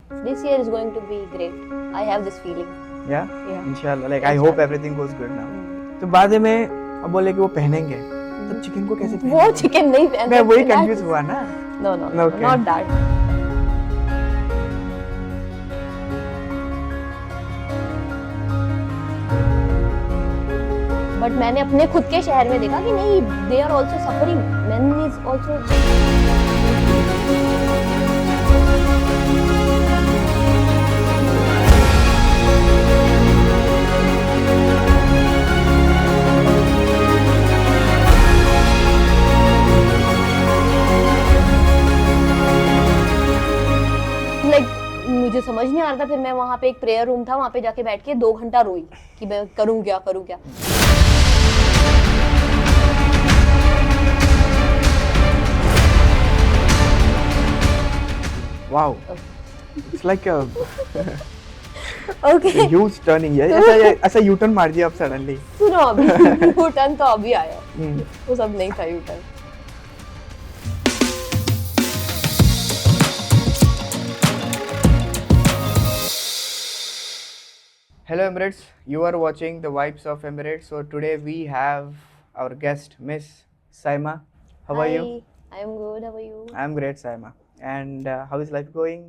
This year is going to be great. I have this feeling. Yeah? Yeah. Inshallah. Like I hope Inshallah. everything goes good now. तो बाद में अब बोले कि वो पहनेंगे, तब चिकन को कैसे वो पहनेंगे? चिकन नहीं पहनते. मैं वही कंफ्यूज हुआ ना. No, Okay. not that. But मैंने अपने खुद के शहर में देखा कि नहीं, they are also suffering. Men is also. मुझे समझ नहीं आ रहा था. फिर मैं वहाँ पे एक प्रेयर रूम था, वहाँ पे जाके बैठ के 2 घंटा रोई कि मैं करूँ क्या. Wow. It's like a Okay. huge turning. ऐसा U-turn मार दिया अब suddenly. सुनो, अभी U-turn तो अभी आया. वो सब नहीं था U-turn. Hello Emirates, you are watching the Vibes of Emirates. So today we have our guest Miss Saima. How are you? I am good. How are you? I am great, Saima. And how is life going?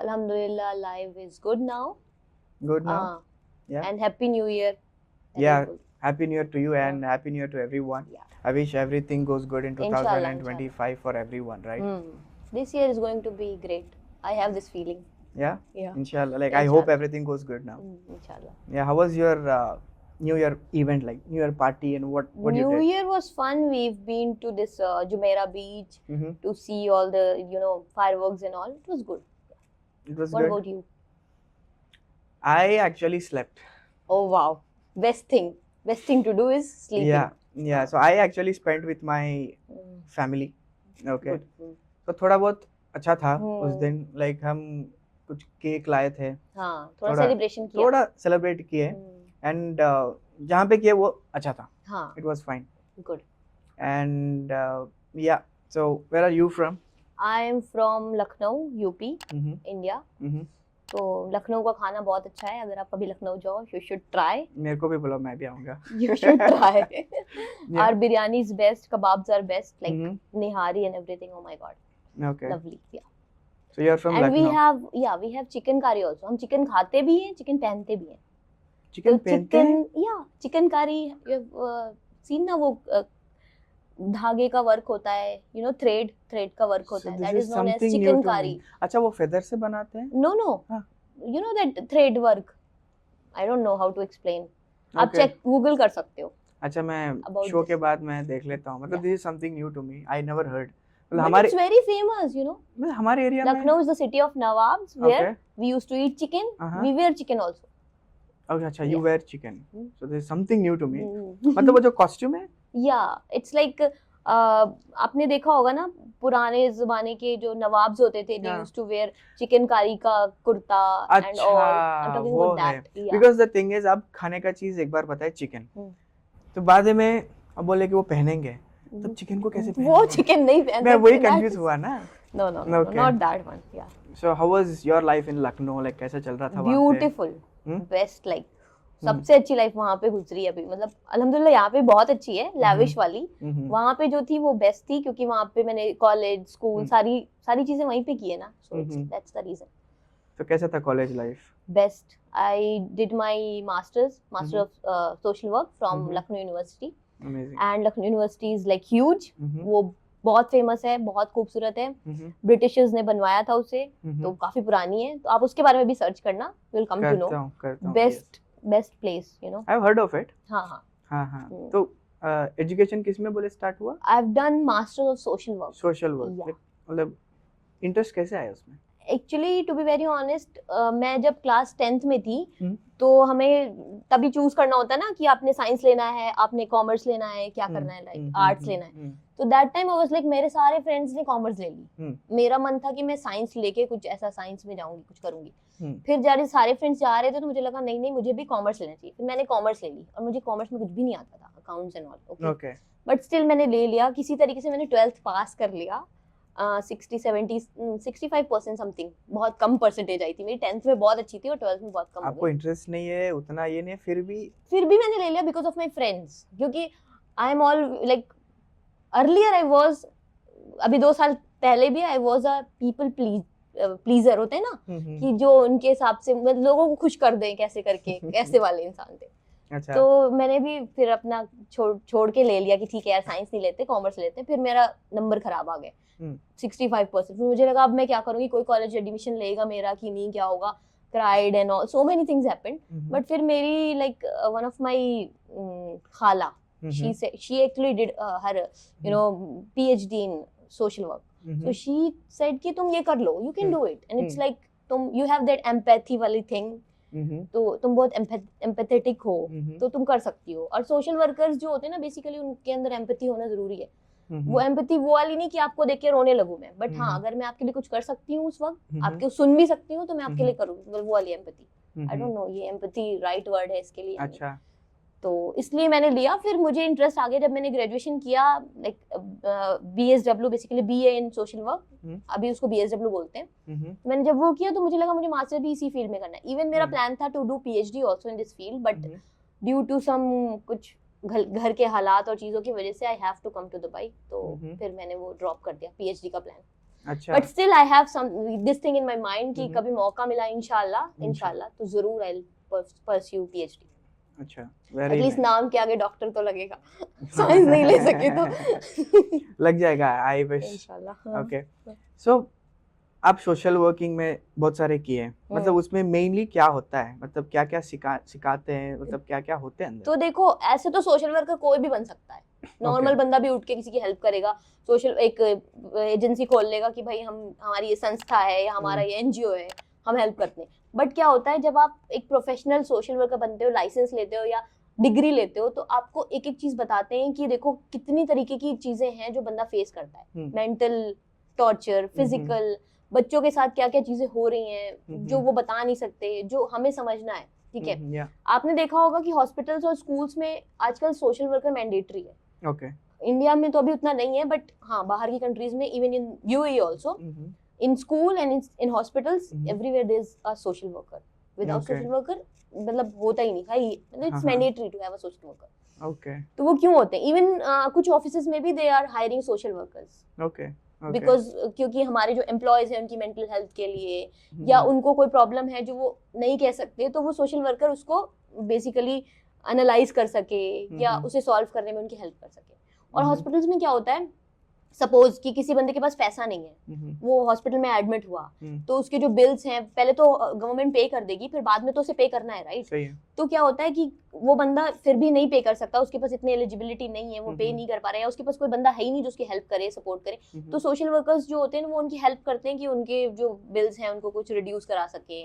Alhamdulillah, life is good now. Good now? Yeah. And Happy New Year. Yeah, Happy New Year to you and Happy New Year to everyone. Yeah. I wish everything goes good in Inshallah, 2025 for everyone, right? This year is going to be great. I have this feeling. Yeah? Yeah. Inshallah. Like I hope everything goes good now. Inshallah. Yeah, how was your New Year event, like New Year party, and what you did? New Year was fun. We've been to this Jumeirah beach to see all the fireworks and all. It was good. It was What good. about you? I actually slept. Oh wow, best thing to do is sleeping. Yeah. So I actually spent with my family. Okay. Good. तो थोड़ा बहुत अच्छा था उस दिन. Like हम कुछ cake लाए थे. हाँ, थोड़ा सेलिब्रेशन किया. थोड़ा सेलिब्रेट किए. And जहाँ पे किए वो अच्छा था. हाँ. It was fine. Good. And yeah. So where are you from? I am from Lucknow, UP, India. तो लखनऊ का खाना बहुत अच्छा है. अगर आप कभी लखनऊ जाओ, you should try. मेरे को भी बोलो, मैं भी आऊँगा. You should try. Our biryani is best, kebabs are best, like nihari and everything. Oh my god. Okay. Lovely. Yeah. So you are from And Lucknow. we have chicken curry also. हम chicken खाते भी हैं, chicken पहनते भी हैं. Chicken पहनते हैं? Yeah, chicken curry. You have seen ना वो धागे का वर्क होता है, थ्रेड का वर्क होता है. That is known as chicken curry. अच्छा, वो फेदर से बनाते हैं? No. You know that thread work. I don't know how to explain. आप गूगल कर सकते हो. अच्छा, मैं शो के बाद मैं देख लेता हूँ. मतलब this is something new to me. I never heard. But it's very famous, हमारे एरिया में. Lucknow is the city of Nawabs, where we used to eat chicken. We wear chicken also. Okay, अच्छा, you wear chicken. So this is something new to me. मतलब वो जो costume है? Yeah, it's like आपने देखा होगा ना, पुराने जमाने के जो नवाब्स होते थे, they used to wear chicken कारी का kurta and all. I'm talking about that. Yeah. Because the thing is, अब खाने का चीज एक बार पता है चिकन. तो बाद में अब बोले कि वो पहनेंगे, तब चिकन को कैसे पहनेंगे? वो चिकन नहीं पहनते. मैं वही कंफ्यूज हुआ ना. No, not that one. Yeah. So how was your life in Lucknow? Like कैसा चल रहा था वहाँ पे? Beautiful. Best, like सबसे अच्छी लाइफ वहाँ पे गुजरी अभी. मतलब अल्हम्दुलिल्लाह यहाँ पे बहुत अच्छी है, लैविश वाली. वहाँ पे जो थी वो बेस्ट थी, क्योंकि वहाँ पे मैंने कॉलेज, स्कूल, सारी चीजें वहीं पे की है ना. So that's the reason. तो कैसा था college life? Best. I did my master of social work from Lucknow University. Amazing. And Lucknow University is like huge. वो बहुत फेमस है, बहुत खूबसूरत है. ब्रिटिशर्स ने बनवाया था उसे, तो काफी पुरानी है. तो आप उसके बारे में भी सर्च करना, you will come to know. Best place, I've heard of it. हाँ. तो एजुकेशन किस में बोले स्टार्ट हुआ? I've done Master of Social Work. Social work. मतलब इंटरेस्ट कैसे आया उसमें? Actually to be very honest, मैं जब क्लास 10th में थी तो हमें तभी चूज करना होता है ना कि आपने साइंस लेना है, आपने कॉमर्स लेना है, क्या करना है, लाइक आर्ट्स लेना है. तो that time I was like, मेरे सारे फ्रेंड्स ने कॉमर्स ले ली. मेरा मन था कि मैं साइंस लेके कुछ ऐसा साइंस में जाऊंगी, कुछ करूंगी. फिर जब सारे फ्रेंड्स जा रहे थे तो मुझे लगा नहीं मुझे भी कॉमर्स लेना चाहिए. फिर मैंने कॉमर्स ले ली, और मुझे कॉमर्स में कुछ भी नहीं आता था, accounts and all. Okay, but still मैंने ले लिया. किसी तरीके से मैंने 12th पास कर लिया. 60-70-65% समथिंग, बहुत कम परसेंटेज आई थी मेरी। 10th में बहुत अच्छी थी और 12th में बहुत कम हो आपको गई। इंटरेस्ट नहीं है उतना, ये नहीं है, फिर भी मैंने ले लिया बिकॉज ऑफ माई फ्रेंड्स, क्योंकि I am all like earlier I was, अभी 2 साल पहले भी I was a people pleaser, होते हैं ना कि जो उनके हिसाब से लोगों को खुश कर दें कैसे करके, ऐसे वाले इंसान थे। अच्छा। तो मैंने भी फिर अपना छोड़ के ले लिया कि ठीक है यार साइंस नहीं लेते, कॉमर्स लेते। फिर मेरा नंबर खराब आ गए 65%। फिर मुझे लगा अब मैं क्या करूंगी, कोई कॉलेज एडमिशन लेगा मेरा कि नहीं, क्या होगा, cried and all, so many things happened. But फिर मेरी लाइक वन ऑफ माय खाला, she actually did her PhD in social work. So she said कि तुम ये कर लो, you can do it, and it's like you have that empathy वाली thing, तो तुम बहुत empathetic हो, तो तुम कर सकती हो। और सोशल वर्कर्स जो होते हैं ना, बेसिकली उनके अंदर एम्पैथी होना जरूरी है। वो एम्पैथी वो वाली नहीं कि आपको देख के रोने लगूं मैं, बट हाँ अगर मैं आपके लिए कुछ कर सकती हूँ उस वक्त, आपके सुन भी सकती हूँ, तो मैं आपके लिए करूँ, वो वाली एम्पैथी। आई डोंट नो ये एम्पैथी राइट वर्ड है इसके लिए। अच्छा। तो इसलिए मैंने लिया। फिर मुझे इंटरेस्ट आ गया जब मैंने ग्रेजुएशन किया, लाइक BSW, बेसिकली BA इन सोशल वर्क, अभी उसको BSW बोलते हैं। मैंने जब वो किया तो मुझे लगा मुझे मास्टर भी इसी फील्ड में करना है। इवन मेरा प्लान था to do PhD also in this field, but due to some कुछ घर के हालात और चीजों की वजह से I have to come to Dubai, तो फिर मैंने वो ड्रॉप कर दिया PhD का प्लान। अच्छा। But still I have some this thing in my mind कि कभी मौका मिला इंशाल्लाह तो जरूर आई विल परस्यू PhD। अच्छा, एटलीस्ट नाम के आगे डॉक्टर तो लगेगा, साइंस नहीं ले सके तो लग जाएगा, आई विश इंशाल्लाह। ओके। सो आप सोशल वर्किंग में बहुत सारे किए हैं, मतलब उसमें मेनली क्या होता है, मतलब क्या क्या सिखाते हैं, मतलब क्या क्या होते हैं अंदर? तो देखो ऐसे तो सोशल वर्कर कोई भी बन सकता है, नॉर्मल बंदा भी उठ के किसी की हेल्प करेगा, सोशल एक एजेंसी खोल लेगा कि भाई हमारी ये संस्था है या हमारा ये NGO है, हम हेल्प करते हैं। बट क्या होता है जब आप एक प्रोफेशनल सोशल वर्कर बनते हो, लाइसेंस लेते हो या डिग्री लेते हो, तो आपको एक एक चीज बताते हैं कि देखो कितनी तरीके की चीजें हैं जो बंदा फेस करता है, मेंटल टॉर्चर, फिजिकल, बच्चों के साथ क्या क्या चीजें हो रही हैं जो वो बता नहीं सकते, जो हमें समझना है। ठीक है, आपने देखा होगा कि हॉस्पिटल्स और स्कूल्स में आजकल सोशल वर्कर मैंडेटरी है। ओके। इंडिया में तो अभी उतना नहीं है, बट हाँ बाहर की कंट्रीज में, even in UAE also, in school and in hospitals, everywhere there's a social worker. Without social worker मतलब होता ही नहीं भाई, it's mandatory to have a social worker. Okay. तो वो क्यों होते हैं? इवन कुछ ऑफिसेज में भी they are hiring social workers. Okay. Because क्योंकि हमारे जो एम्प्लॉयज हैं उनकी मेंटल हेल्थ के लिए, या उनको कोई प्रॉब्लम है जो वो नहीं कह सकते, तो वो सोशल वर्कर उसको बेसिकली एनालाइज कर सके या उसे सॉल्व करने में उनकी हेल्प कर सके। और हॉस्पिटल्स में क्या होता है, सपोज कि किसी बंदे के पास पैसा नहीं है, वो हॉस्पिटल में एडमिट हुआ, तो उसके जो बिल्स हैं पहले तो गवर्नमेंट पे कर देगी, फिर बाद में तो उसे पे करना है, राइट? तो क्या होता है कि वो बंदा फिर भी नहीं पे कर सकता, उसके पास इतनी एलिजिबिलिटी नहीं है, वो पे नहीं कर पा रहा है, या उसके पास कोई बंदा है ही नहीं जो उसकी हेल्प करे, सपोर्ट करे। तो सोशल वर्कर्स जो होते हैं वो उनकी हेल्प करते हैं कि उनके जो बिल्स हैं उनको कुछ रिड्यूस करा सके,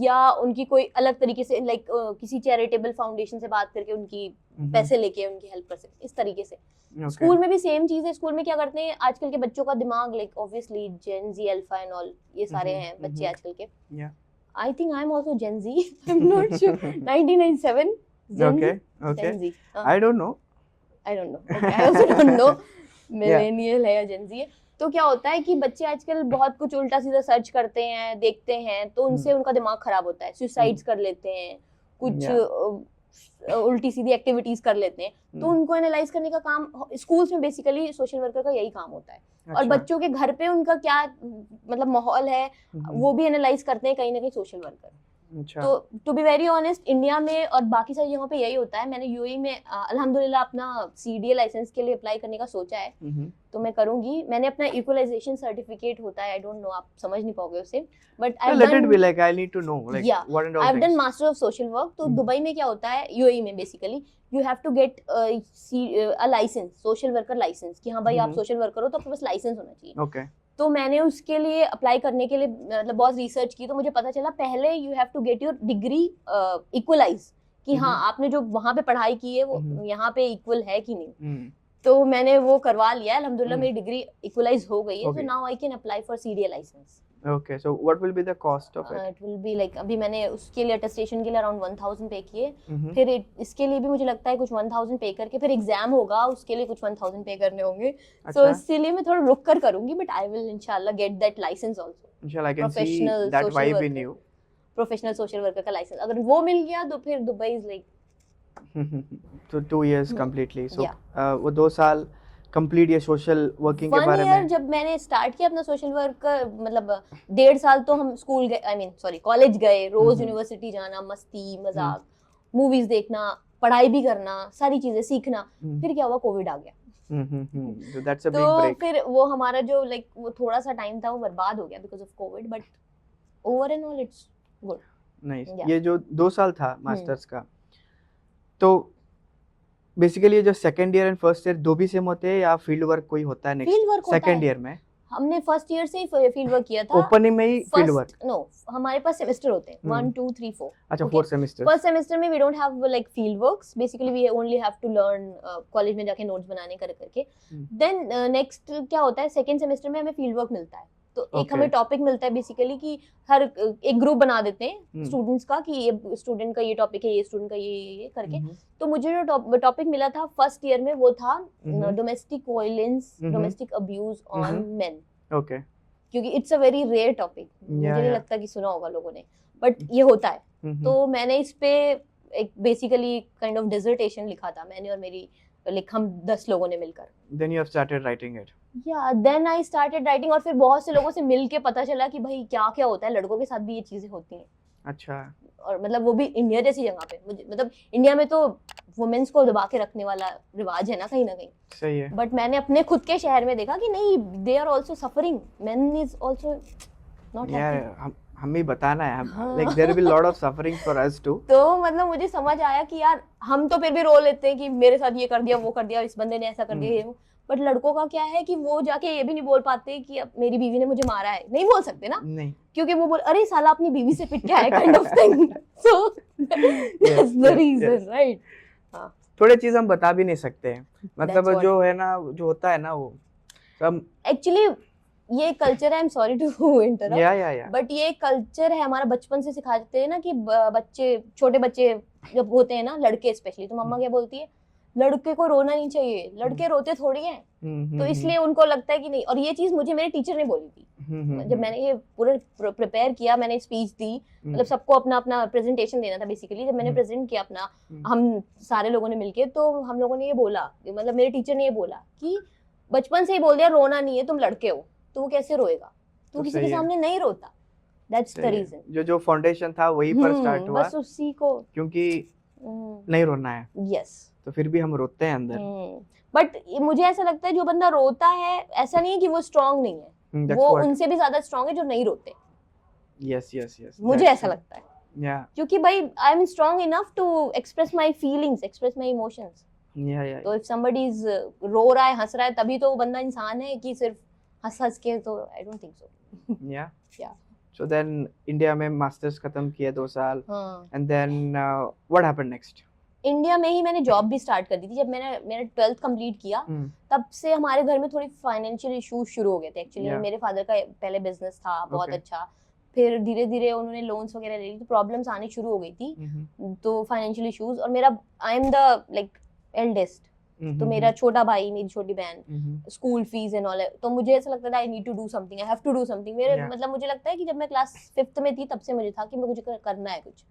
या उनकी कोई अलग तरीके से लाइक किसी चैरिटेबल फाउंडेशन से बात करके उनकी पैसे लेके उनकी हेल्प कर सके, इस तरीके से। स्कूल में भी सेम चीज है। स्कूल में क्या करते हैं आजकल के बच्चों का दिमाग, like obviously Gen Z, alpha and all, ये सारे हैं बच्चे आजकल के। I think I am also Gen Z, I am not sure, 1997 Gen Z, I don't know, I also don't know millennial है या जेन जी है। तो क्या होता है कि बच्चे आजकल बहुत कुछ उल्टा सीधा सर्च करते हैं, देखते हैं, तो उनसे उनका दिमाग खराब होता है, सुसाइड्स कर लेते हैं, कुछ उल्टी सीधी एक्टिविटीज कर लेते हैं। तो उनको एनालाइज करने का काम स्कूल्स में बेसिकली सोशल वर्कर का यही काम होता है। और बच्चों के घर पे उनका क्या मतलब माहौल है, वो भी एनालाइज करते हैं कहीं ना कहीं सोशल वर्कर। तो to be very honest, India में और बाकी सारी जगहों पे यही होता है। मैंने UAE में अल्हम्दुलिल्लाह अपना CDA लाइसेंस के लिए अप्लाई करने का सोचा है, तो मैं करूंगी। मैंने अपना इक्वलाइजेशन सर्टिफिकेट होता है, आई डोंट नो, आप समझ नहीं पाओगे उसे, but I let it be like I need to know like what and all I have done master of social work. तो दुबई में क्या होता है, UAE में basically you have to get a licence, social worker licence, कि हाँ भाई आप सोशल वर्कर हो तो आपके पास लाइसेंस होना चाहिए। ओके। तो मैंने उसके लिए अप्लाई करने के लिए मतलब बहुत रिसर्च की, तो मुझे पता चला पहले you have to get your degree equalise, कि हाँ आपने जो वहाँ पे पढ़ाई की है वो यहाँ पे इक्वल है कि नहीं। तो मैंने वो करवा लिया, अल्हम्दुलिल्लाह मेरी डिग्री इक्वलाइज हो गई है, so now I can apply for CDA license. Okay, so what will be the cost of it? It will be like अभी मैंने उसके लिए अटेस्टेशन के लिए अराउंड 1000 पे किए, Mhm. फिर इसके लिए भी मुझे लगता है कुछ 1000 पे करके फिर एग्जाम होगा, उसके लिए कुछ 1000 पे करने होंगे, सो अच्छा, इसीलिए मैं थोड़ा रुक कर करूंगी, बट आई विल इंशाल्लाह get that licence also, inshallah I can see professional that social vibe in worker, you. Professional social worker का लाइसेंस अगर वो मिल गया तो फिर Dubai is like So 2 years Hmm. completely. So Yeah. वो 2 साल complete ये social working के 1 बारे ईयर में. जब मैंने स्टार्ट किया अपना सोशल वर्क का, मतलब 1.5 साल तो हम स्कूल गए, आई मीन सॉरी कॉलेज गए, रोज हम्म। यूनिवर्सिटी जाना, मस्ती मजाक, मूवीज देखना, पढ़ाई भी करना, सारी चीजें सीखना, हम्म, फिर क्या हुआ, कोविड आ गया, So that's a big तो break. फिर वो हमारा जो लाइक वो थोड़ा सा टाइम था वो बर्बाद हो गया because of Covid, but over and all it's good. Nice. Yeah. ये जो 2 साल था मास्टर्स का, तो बेसिकली ये जो second year and first year दो भी सेम होते हैं या फील्ड वर्क कोई होता है फील्ड वर्क नेक्स्ट होता सेकंड है, ईयर में? हमने फर्स्ट ईयर से ही फील्ड वर्क किया था, ओपनिंग में ही फील्ड वर्क? फर्स्ट नो, हमारे पास सेमेस्टर होते हैं 1 2 3 4, अच्छा, Okay. 4 सेमेस्टर. फर्स्ट सेमेस्टर में we don't have like field works, basically we only have to learn college में जाके नोट्स बनाने करके, देन नेक्स्ट क्या होता है, सेकंड सेमेस्टर में हमें फील्ड वर्क मिलता है, तो एक Okay. हमें टॉपिक मिलता है बेसिकली कि हर एक ग्रुप बना देते हैं स्टूडेंट्स का कि ये स्टूडेंट का ये टॉपिक है, ये स्टूडेंट का ये करके, तो मुझे जो टॉपिक मिला था फर्स्ट ईयर में वो था domestic violence, domestic abuse on men, okay. क्योंकि it's a very rare topic, मुझे नहीं yeah. लगता कि सुना होगा लोगों ने, बट ये होता है, तो मैंने इस पे एक बेसिकली काइंड ऑफ डिसर्टेशन लिखा था, मैंने और मेरी लाइक हम 10 लोगों ने मिलकर, then you have started writing it? या देन आई स्टार्टेड राइटिंग, और फिर बहुत से लोगों से मिल के पता चला कि भाई क्या क्या होता है, लड़कों के साथ भी ये चीजें होती हैं, अच्छा. और मतलब वो भी इंडिया जैसी जगह पे, मुझे मतलब इंडिया में तो वुमेन्स को दबा के रखने वाला रिवाज है ना कहीं ना कहीं, सही है. बट मैंने अपने खुद के शहर में देखा कि नहीं, they are also suffering, men is also not यार हैप्पी, हम ही बताना है, हाँ। Like there will lot of suffering for us too. तो मतलब मुझे समझ आया कि यार हम तो फिर भी रो लेते हैं कि मेरे साथ ये कर दिया, वो कर दिया, इस बंदे ने ऐसा कर दिया, ये वो, बट लड़कों का क्या है कि वो जाके ये भी नहीं बोल पाते कि अब मेरी बीवी ने मुझे मारा है, नहीं बोल सकते ना, नहीं, क्योंकि वो बोल अरे साला अपनी बीवी से पिट के आया kind of thing, so that's the reason, right? थोड़े चीज हम बता भी नहीं सकते हैं, मतलब That's what- जो है ना, जो होता है ना वो सब. एक्चुअली ये कल्चर है, I am sorry to interrupt, yeah but ये कल्चर है हमारा, बचपन से सिखाते हैं ना कि बच्चे, छोटे बच्चे जब होते हैं ना, लड़के स्पेशली, तो मम्मा क्या बोलती है, लड़के को रोना नहीं चाहिए, लड़के रोते थोड़ी हैं, तो इसलिए उनको लगता है कि नहीं, और ये चीज मुझे मेरे टीचर ने बोली थी जब मैंने ये पूरा प्रिपेयर किया, मैंने स्पीच दी, मतलब सबको अपना अपना प्रेजेंटेशन देना था बेसिकली, जब मैंने प्रेजेंट किया अपना, हम सारे लोगों ने मिलके, तो हम लोगों ने ये बोला, मतलब मेरे टीचर ने ये बोला कि बचपन से ही बोल दिया रोना नहीं है, तुम लड़के हो तो वो कैसे रोएगा, तो किसी के सामने नहीं रोता, दैट्स द रीजन, जो फाउंडेशन था वही पर स्टार्ट हुआ, बस उसी को, क्योंकि नहीं रोना है, यस, तो फिर भी हम रोते हैं अंदर. बट मुझे ऐसा लगता है जो बंदा रोता है, ऐसा नहीं है कि वो स्ट्रांग नहीं है, वो उनसे भी ज्यादा स्ट्रांग है जो नहीं रोते, यस यस यस, मुझे ऐसा लगता है, या क्योंकि भाई I am strong enough to express my feelings, express my emotions, या तो इफ समबडी इज रो रहा है, हंस रहा है, तभी तो वो बंदा इंसान है, कि सिर्फ हंस हंस के, तो I don't think so, yeah. Yeah. So then India में मास्टर्स खत्म किए 2 साल, हाँ, and then what happened next? India में ही मैंने जॉब भी स्टार्ट कर दी थी, जब मैंने मेरा 12th कंप्लीट किया, तब से हमारे घर में थोड़ी फाइनेंशियल इश्यूज शुरू हो गए थे, एक्चुअली Yeah. मेरे फादर का पहले बिजनेस था बहुत Okay. अच्छा, फिर धीरे धीरे उन्होंने लोन्स वगैरह ले ली, तो प्रॉब्लम्स आनी शुरू हो गई थी, तो फाइनेंशियल इश्यूज, और मेरा I am the like eldest, तो मेरा छोटा भाई, मेरी छोटी बहन, स्कूल फीस एंड ऑल, तो मुझे ऐसा लगता था I need to do something, I have to do something, मेरे Yeah. मतलब मुझे लगता है कि जब मैं क्लास 5th में थी तब से मुझे था कि मुझे करना है कुछ,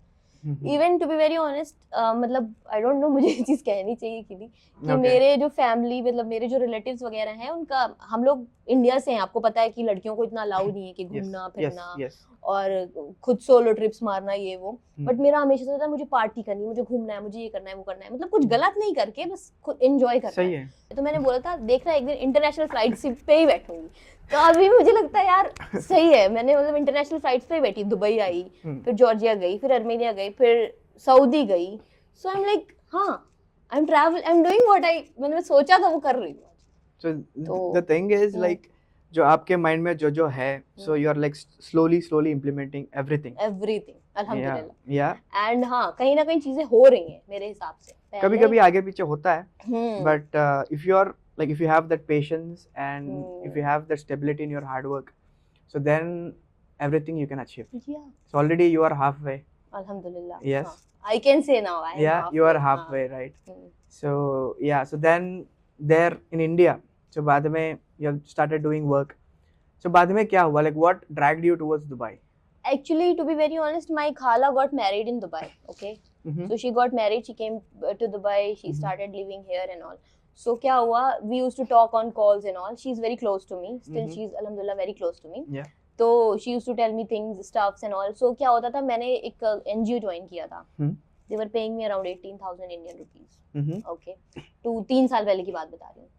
even to be very honest, मतलब आई डोंट नो मुझे ये चीज कहनी चाहिए कि नहीं, कि Okay. मेरे जो फैमिली, मतलब मेरे जो रिलेटिव्स वगैरह हैं, उनका, हम लोग इंडिया से हैं, आपको पता है कि लड़कियों को इतना अलाउ नहीं है कि घूमना फिरना और खुद सोलो ट्रिप्स मारना, ये वो, बट मेरा हमेशा से था मुझे पार्टी करनी है, मुझे घूमना है, मुझे ये करना है, वो करना है, मतलब कुछ गलत नहीं करके बस खुद एंजॉय करना सही है, है. तो मैंने बोला था देख रहा एक दिन इंटरनेशनल फ्लाइट पे ही बैठूंगी, तो अभी मुझे लगता है यार सही है, मैंने मतलब इंटरनेशनल फ्लाइट्स पे ही बैठी, दुबई आई, फिर जॉर्जिया गई, फिर अर्मेनिया गई, फिर सऊदी गई, सो आई एम लाइक हाँ, I am travel, I am doing what I, मैंने सोचा था वो कर रही हूँ. So the thing is like जो आपके माइंड में जो है, so you are like slowly implementing everything. अल्हम्दुलिल्लाह. Yeah. एंड हाँ, कहीं ना कहीं चीजें हो रही हैं मेरे हिसाब से, कभी कभी आगे पीछे होता है, but if you are like, if you have that patience and if you have that stability in your hard work, so then everything you can achieve. Yeah, So already you are halfway. alhamdulillah. Yes. I can say now I am Yeah, you are halfway. halfway, right? Hmm. So yeah, so then there in India, so बाद में you have started doing work. So बाद में क्या हुआ? Like what dragged you towards Dubai? Actually, to be very honest, my khala got married in Dubai. Okay, Mm-hmm. so she got married. She came to Dubai. She Mhm. started living here and all. So क्या हुआ? We used to talk on calls and all. She's very close to me. Still, Mhm. she's alhamdulillah very close to me. Yeah. तो she used to tell me things, stuffs and all. So क्या होता था? मैंने एक NGO join किया था. They were paying me around 18,000 Indian rupees. Mm-hmm. Okay, तो 3 साल पहले की बात बता रही हूँ.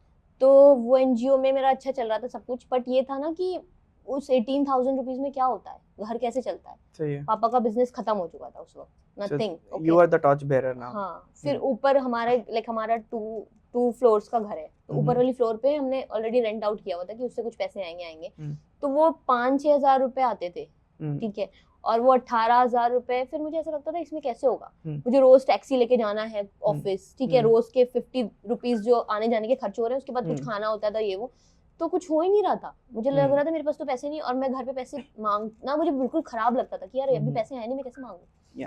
तो वो NGO में मेरा अच्छा चल रहा था सब कुछ, बट ये था ना कि उस 18,000 रुपीज में क्या होता है, घर कैसे चलता है. सही है. पापा का बिजनेस खत्म हो चुका था उस वक्त, nothing. You are the torch bearer now. हाँ, फिर ऊपर हमारा 2 फ्लोर्स का घर है, तो ऊपर वाली फ्लोर पे हमने ऑलरेडी रेंट आउट किया हुआ था कि उससे कुछ पैसे आएंगे. तो वो 5-6 हजार रुपए आते थे, ठीक है, और वो 18,000 रुपए. फिर मुझे ऐसा लगता था इसमें कैसे होगा. मुझे रोज टैक्सी लेके जाना है ऑफिस, ठीक है, रोज के 50 रुपीज जो आने जाने के खर्च हो रहे हैं, उसके बाद कुछ खाना होता था, ये वो, तो कुछ हो ही नहीं रहा था. मुझे लग रहा था मेरे पास तो पैसे नहीं, और मैं घर पे पैसे मांगना मुझे बिल्कुल खराब लगता था कि यार अभी पैसे हैं नहीं, मैं कैसे मांगू.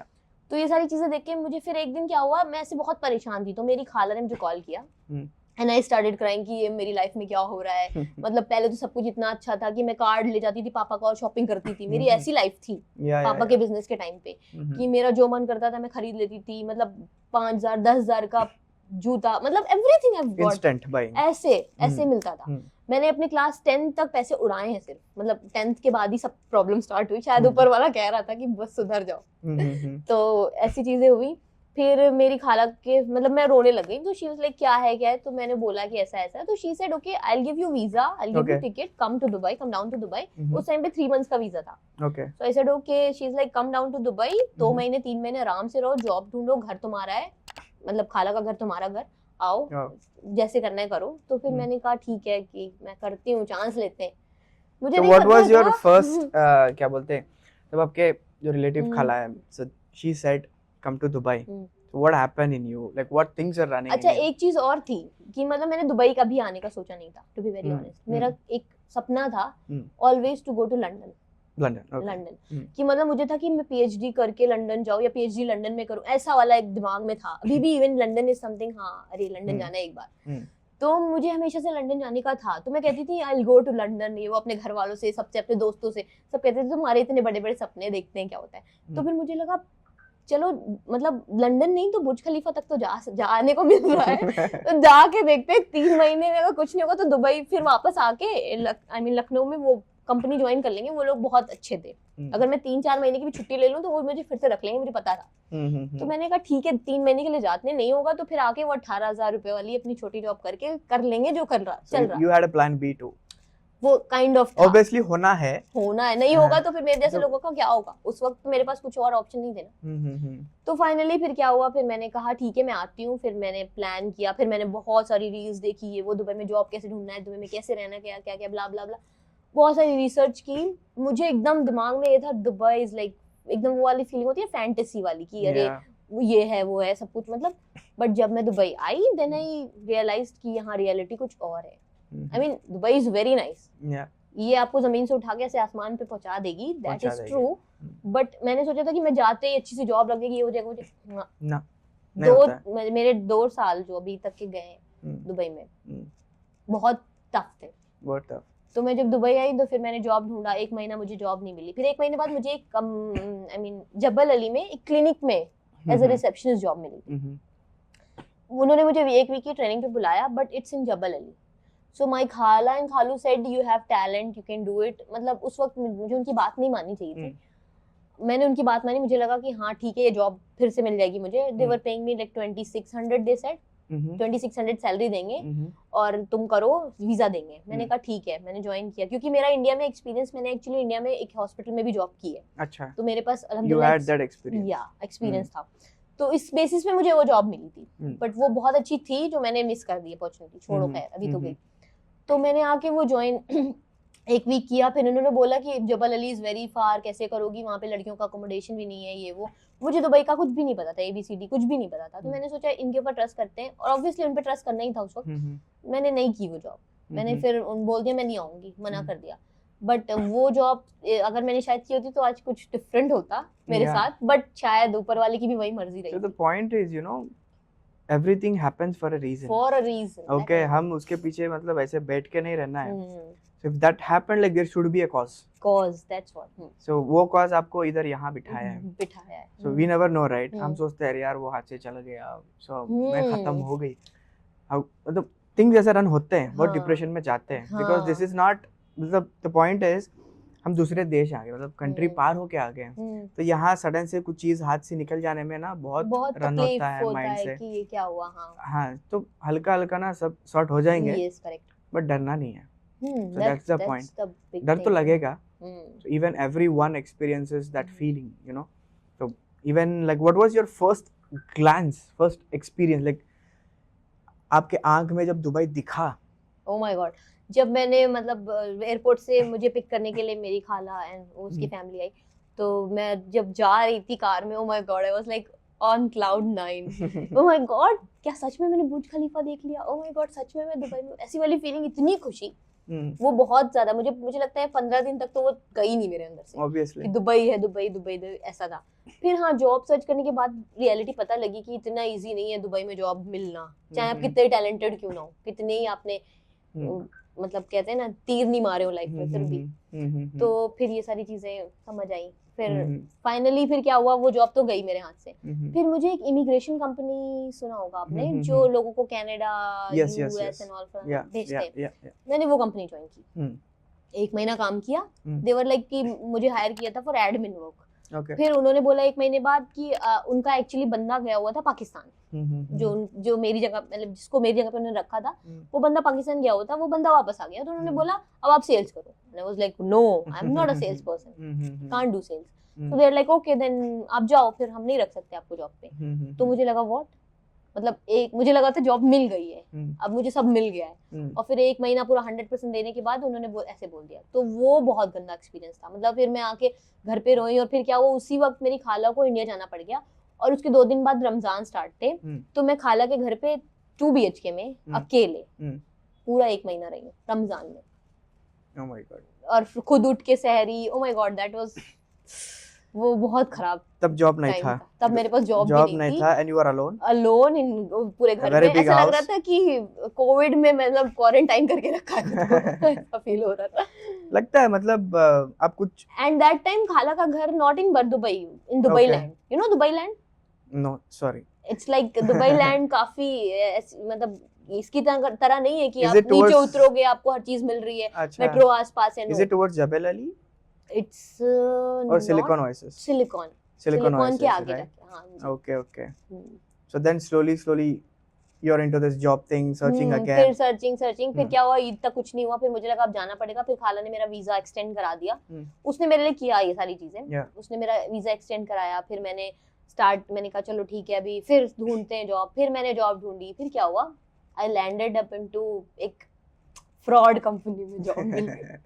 तो ये सारी चीजें देख के मुझे फिर एक दिन क्या हुआ, मैं ऐसे बहुत परेशान थी, तो मेरी खाला ने मुझे कॉल किया एंड आई स्टार्टेड क्राइंग कि ये मेरी लाइफ में क्या हो रहा है. मतलब पहले तो सब कुछ इतना अच्छा था कि मैं कार्ड ले जाती थी पापा का और शॉपिंग करती थी. मेरी ऐसी लाइफ थी पापा के बिजनेस के टाइम पे कि मेरा जो मन करता था मैं खरीद लेती थी. मतलब 5,000 10,000 का जूता, मतलब everything I got instant buying, ऐसे मिलता था. मैंने अपने क्लास 10 तक पैसे उड़ाए हैं सिर्फ. मतलब 10th के बाद ही सब प्रॉब्लम स्टार्ट हुई. शायद ऊपर वाला कह रहा था कि बस सुधर जाओ. तो ऐसी चीजें हुई. फिर मेरी खाला के मतलब मैं रोने लग गई. तो शी वाज लाइक क्या है. तो मैंने बोला कि ऐसा ऐसा. तो she said okay I will give you visa, I will give you ticket, come to Dubai, come down to Dubai. उस टाइम पे 3 मंथ्स का वीजा था. Okay, so I said okay. She is like come down to Dubai, 2 महीने 3 महीने आराम से रहो, job ढूंढो, घर तुम्हारा है, मतलब खाला का घर तुम्हारा घर, आओ जैसे करना है करो. तो फिर मैंने कहा ठीक है कि मैं करती हूँ, चांस लेते हैं. मुझे नहीं व्हाट पता वाज योर था. फर्स्ट क्या बोलते हैं जब आपके जो रिलेटिव खाला है, so she said come to Dubai, so what happened in you, like what things are running अच्छा, in you? एक चीज और थी कि मतलब मैंने दुबई कभी आने का सोचा नहीं था, टू बी वेरी ऑनेस्ट. मेरा एक सपना था always to go to London. कि मतलब मुझे था कि मैं पीएचडी करके लंदन जाऊँ या पीएचडी लंदन में करूँ, ऐसा वाला एक दिमाग में था. अभी भी इवन लंदन इज समथिंग, हाँ अरे लंदन जाना है एक बार. तो मुझे हमेशा से लंदन जाने का था. तो मैं कहती थी I will go to London. ये वो अपने घर वालों से, सबसे, अपने दोस्तों से, सब कहते थे तुम्हारे इतने बड़े बड़े सपने, देखते हैं क्या होता है. तो फिर मुझे लगा चलो मतलब लंदन नहीं तो बुर्ज खलीफा तक तो जाने को मिल रहा है, तो जाके देखते हैं. 3 महीने में अगर कुछ नहीं होगा तो दुबई फिर वापस आके आई मीन लखनऊ में वो कंपनी ज्वाइन कर लेंगे. वो लोग बहुत अच्छे थे. अगर मैं 3-4 महीने की भी छुट्टी ले लूं तो वो मुझे फिर से रख लेंगे, मुझे पता था. तो मैंने कहा ठीक है 3 महीने के लिए जाते नहीं होगा तो फिर आके वो 18,000 रुपए वाली अपनी छोटी जॉब करके कर लेंगे जो कर रहा चल रहा. You had a plan B too. वो काइंड ऑफ ऑब्वियसली होना है, नहीं होगा तो फिर मेरे जैसे लोगों का क्या होगा. उस वक्त मेरे पास कुछ और ऑप्शन नहीं थे ना. तो फाइनली फिर क्या हुआ, फिर मैंने कहा ठीक है मैं आती हूँ. फिर मैंने प्लान किया, फिर मैंने बहुत सारी रील्स देखी, ये वो दुबई में जॉब कैसे ढूंढना है, दुबई में कैसे रहना, क्या क्या क्या ब्ला ब्ला ब्ला, बहुत सारी रिसर्च की. मुझे एकदम दिमाग में ये था दुबई इज लाइक एकदम वो वाली फीलिंग होती है फैंटेसी वाली कि अरे ये है वो है सब कुछ मतलब. बट जब मैं दुबई आई देन आई रियलाइज्ड कि यहाँ रियलिटी कुछ और है. I mean Dubai is very nice. ये आपको जमीन से उठा के ऐसे आसमान पे पहुंचा देगी, दैट इज ट्रू. बट मैंने सोचा था कि मैं जाते ही अच्छी सी जॉब लगेगी, ये हो जाएगा, मेरे 2 साल जो अभी तक के गए दुबई में बहुत टफ थे. तो मैं जब दुबई आई तो फिर मैंने जॉब ढूंढा. 1 महीना मुझे जॉब नहीं मिली. फिर 1 महीने बाद मुझे एक आई मीन जबल अली में एक क्लिनिक में एज अ रिसेप्शनिस्ट जॉब मिली. उन्होंने मुझे 1 वीक की ट्रेनिंग पे बुलाया, but it's in Jebel Ali. So my खाला एंड खालू said you have talent, you can do it. मतलब उस वक्त मुझे उनकी बात नहीं माननी चाहिए थी. मैंने उनकी बात मानी. मुझे लगा कि हाँ ठीक है ये जॉब फिर से मिल जाएगी मुझे. They were paying me like 2600 they said. 2600 salary देंगे और तुम करो, वीजा देंगे. मैंने कहा ठीक है. मैंने ज्वाइन किया क्योंकि मेरा इंडिया में एक्सपीरियंस, मैंने एक्चुअली इंडिया में एक हॉस्पिटल में भी जॉब की है. अच्छा. तो मेरे पास एक्सपीरियंस था. तो इस बेसिस पे मुझे वो जॉब मिली थी. बट वो बहुत अच्छी थी जो मैंने मिस कर दी अपॉर्चुनिटी. छोड़ो खैर, अभी तो गई. तो मैंने आके वो ज्वाइन 1 वीक किया. फिर उन्होंने बोला कि जबल अली इज वेरी फार, कैसे करोगी, वहाँ पे लड़कियों का अकोमोडेशन भी नहीं है, ये वो. मुझे दुबई का कुछ भी नहीं पता था, ABCD कुछ भी नहीं पता था. तो मैंने सोचा इनके ऊपर ट्रस्ट करते हैं, और ऑब्वियसली उन पे ट्रस्ट करना ही था उस वक्त. मैंने नहीं की वो जॉब. मैंने फिर बोल दिया मैं नहीं आऊंगी, मना कर दिया. बट वो जॉब अगर मैंने शायद की होती तो आज कुछ डिफरेंट होता मेरे Yeah. साथ, बट शायद ऊपर वाले की भी वही मर्जी So रही the point is, you know, everything happens for a reason. For a reason. Okay, हम उसके पीछे मतलब ऐसे बैठ के नहीं रहना है. So if that happened, like there should be a cause. cause that's what So वो cause आपको इधर यहाँ बिठाया है. बिठाया है। So we never know, right? हम हम्म। सोचते हैं यार वो हाथ से चला गया, so मैं खत्म हो गई. मतलब things ऐसा रन होते हैं, बहुत हाँ। डिप्रेशन में जाते हैं. Because this is not, मतलब the point is हम दूसरे देश आ गए, मतलब कंट्री पार होके आ गए हैं. तो यहाँ सडन से कुछ चीज हाथ से निकल जाने में ना बहुत रन तकलीफ होता है माइंड से कि ये क्या हुआ। हाँ, तो हल्का हल्का ना सब सॉर्ट हो जाएंगे, यस करेक्ट। बट डरना नहीं है. So that's the point. point डर तो लगेगा. So even everyone experiences that feeling, you know. So even like what was your first glance, first experience, like आपके आंख में जब दुबई दिखा? Oh my God, जब मैंने मतलब एयरपोर्ट से मुझे पिक करने के लिए मेरी खाला एंड उसकी फैमिली आई, तो मैं जब जा रही थी कार में, oh my God, I was like on cloud 9. Oh my God, क्या सच में मैंने बुर्ज खलीफा देख लिया? Oh my God, सच में मैं दुबई में, ऐसी वाली फीलिंग, इतनी खुशी, वो बहुत ज्यादा मुझे लगता है 15 दिन तक तो वो गई नहीं मेरे अंदर से Obviously. कि दुबई है, दुबई दुबई ऐसा था. फिर हाँ, जॉब सर्च करने के बाद रियलिटी पता लगी कि इतना इजी नहीं है दुबई में जॉब मिलना, चाहे आप कितने टैलेंटेड क्यों ना हो, कितने ही आपने मतलब कहते हैं ना तीर नहीं मारे हो लाइफ में, फिर भी. तो फिर ये सारी चीजें समझ आई. फिर फाइनली फिर क्या हुआ, वो जॉब तो गई मेरे हाथ से. फिर मुझे एक इमिग्रेशन कंपनी, सुना होगा आपने, जो लोगों को कनाडा, यूएस एंड ऑल भेजते हैं, मैंने वो कंपनी ज्वाइन की. 1 महीना काम किया. देवर लाइक कि मुझे हायर किया था फॉर एडमिन वर्क. फिर उन्होंने बोला 1 महीने बाद कि उनका एक्चुअली बंदा गया हुआ था पाकिस्तान, जो मेरी जगह, मतलब जिसको मेरी जगह पे उन्होंने रखा था, वो बंदा पाकिस्तान गया हुआ था, वो बंदा वापस आ गया. तो उन्होंने बोला अब आप सेल्स करो. I was like no, I'm not a sales person, can't do sales. So they're like okay then आप जाओ, फिर हम नहीं रख सकते आपको जॉब पे. तो मुझे लगा व्हाट, मतलब मुझे लगा था जॉब मिल गई है, अब मुझे सब मिल गया है. और फिर 1 महीना पूरा 100% देने के बाद उन्होंने ऐसे बोल दिया. तो वो बहुत गंदा एक्सपीरियंस था. मतलब फिर मैं आके घर पे रोई, और फिर क्या हुआ, उसी वक्त मेरी खाला को इंडिया जाना पड़ गया, और उसके 2 दिन बाद रमजान स्टार्ट थे. तो मैं खाला के घर पे 2 BHK में अकेले पूरा 1 महीना रही रमजान में. Oh my God. और खुद उठ के सहरी. Oh my God, that was, वो बहुत खराब. तब जॉब नहीं था, तब मेरे पास जॉब नहीं था, and you are alone इन पूरे घर में. ऐसा लग रहा था कि कोविड में मतलब क्वारंटाइन करके रखा है. ऐसा फील हो रहा था. लगता है मतलब आप कुछ. एंड दैट टाइम खाला का घर not in Dubai, in Dubai land. You know Dubai land? No sorry. It's like Dubai land काफी मतलब इसकी तरह नहीं है कि आप नीचे उतरोगे आपको हर चीज मिल रही है. मेट्रो आसपास है. Is it towards Jebel Ali? It's और सिलिकॉन ओएसिस? सिलिकॉन के आगे जाके. हां, okay. So then slowly you are into this job thing, searching again. फिर सर्चिंग. फिर क्या हुआ, ईद तक कुछ नहीं हुआ. फिर मुझे लगा अब जाना पड़ेगा. फिर खाला ने मेरा वीजा एक्सटेंड करा दिया. उसने मेरे लिए किया ये सारी चीजें. उसने मेरा वीजा एक्सटेंड कराया. फिर मैंने कहा चलो ठीक है अभी फिर ढूंढते हैं जॉब. फिर मैंने जॉब ढूंढी. फिर क्या हुआ, आई लैंडेड अप इनटू एक फ्रॉड कंपनी में जॉब मिल गई.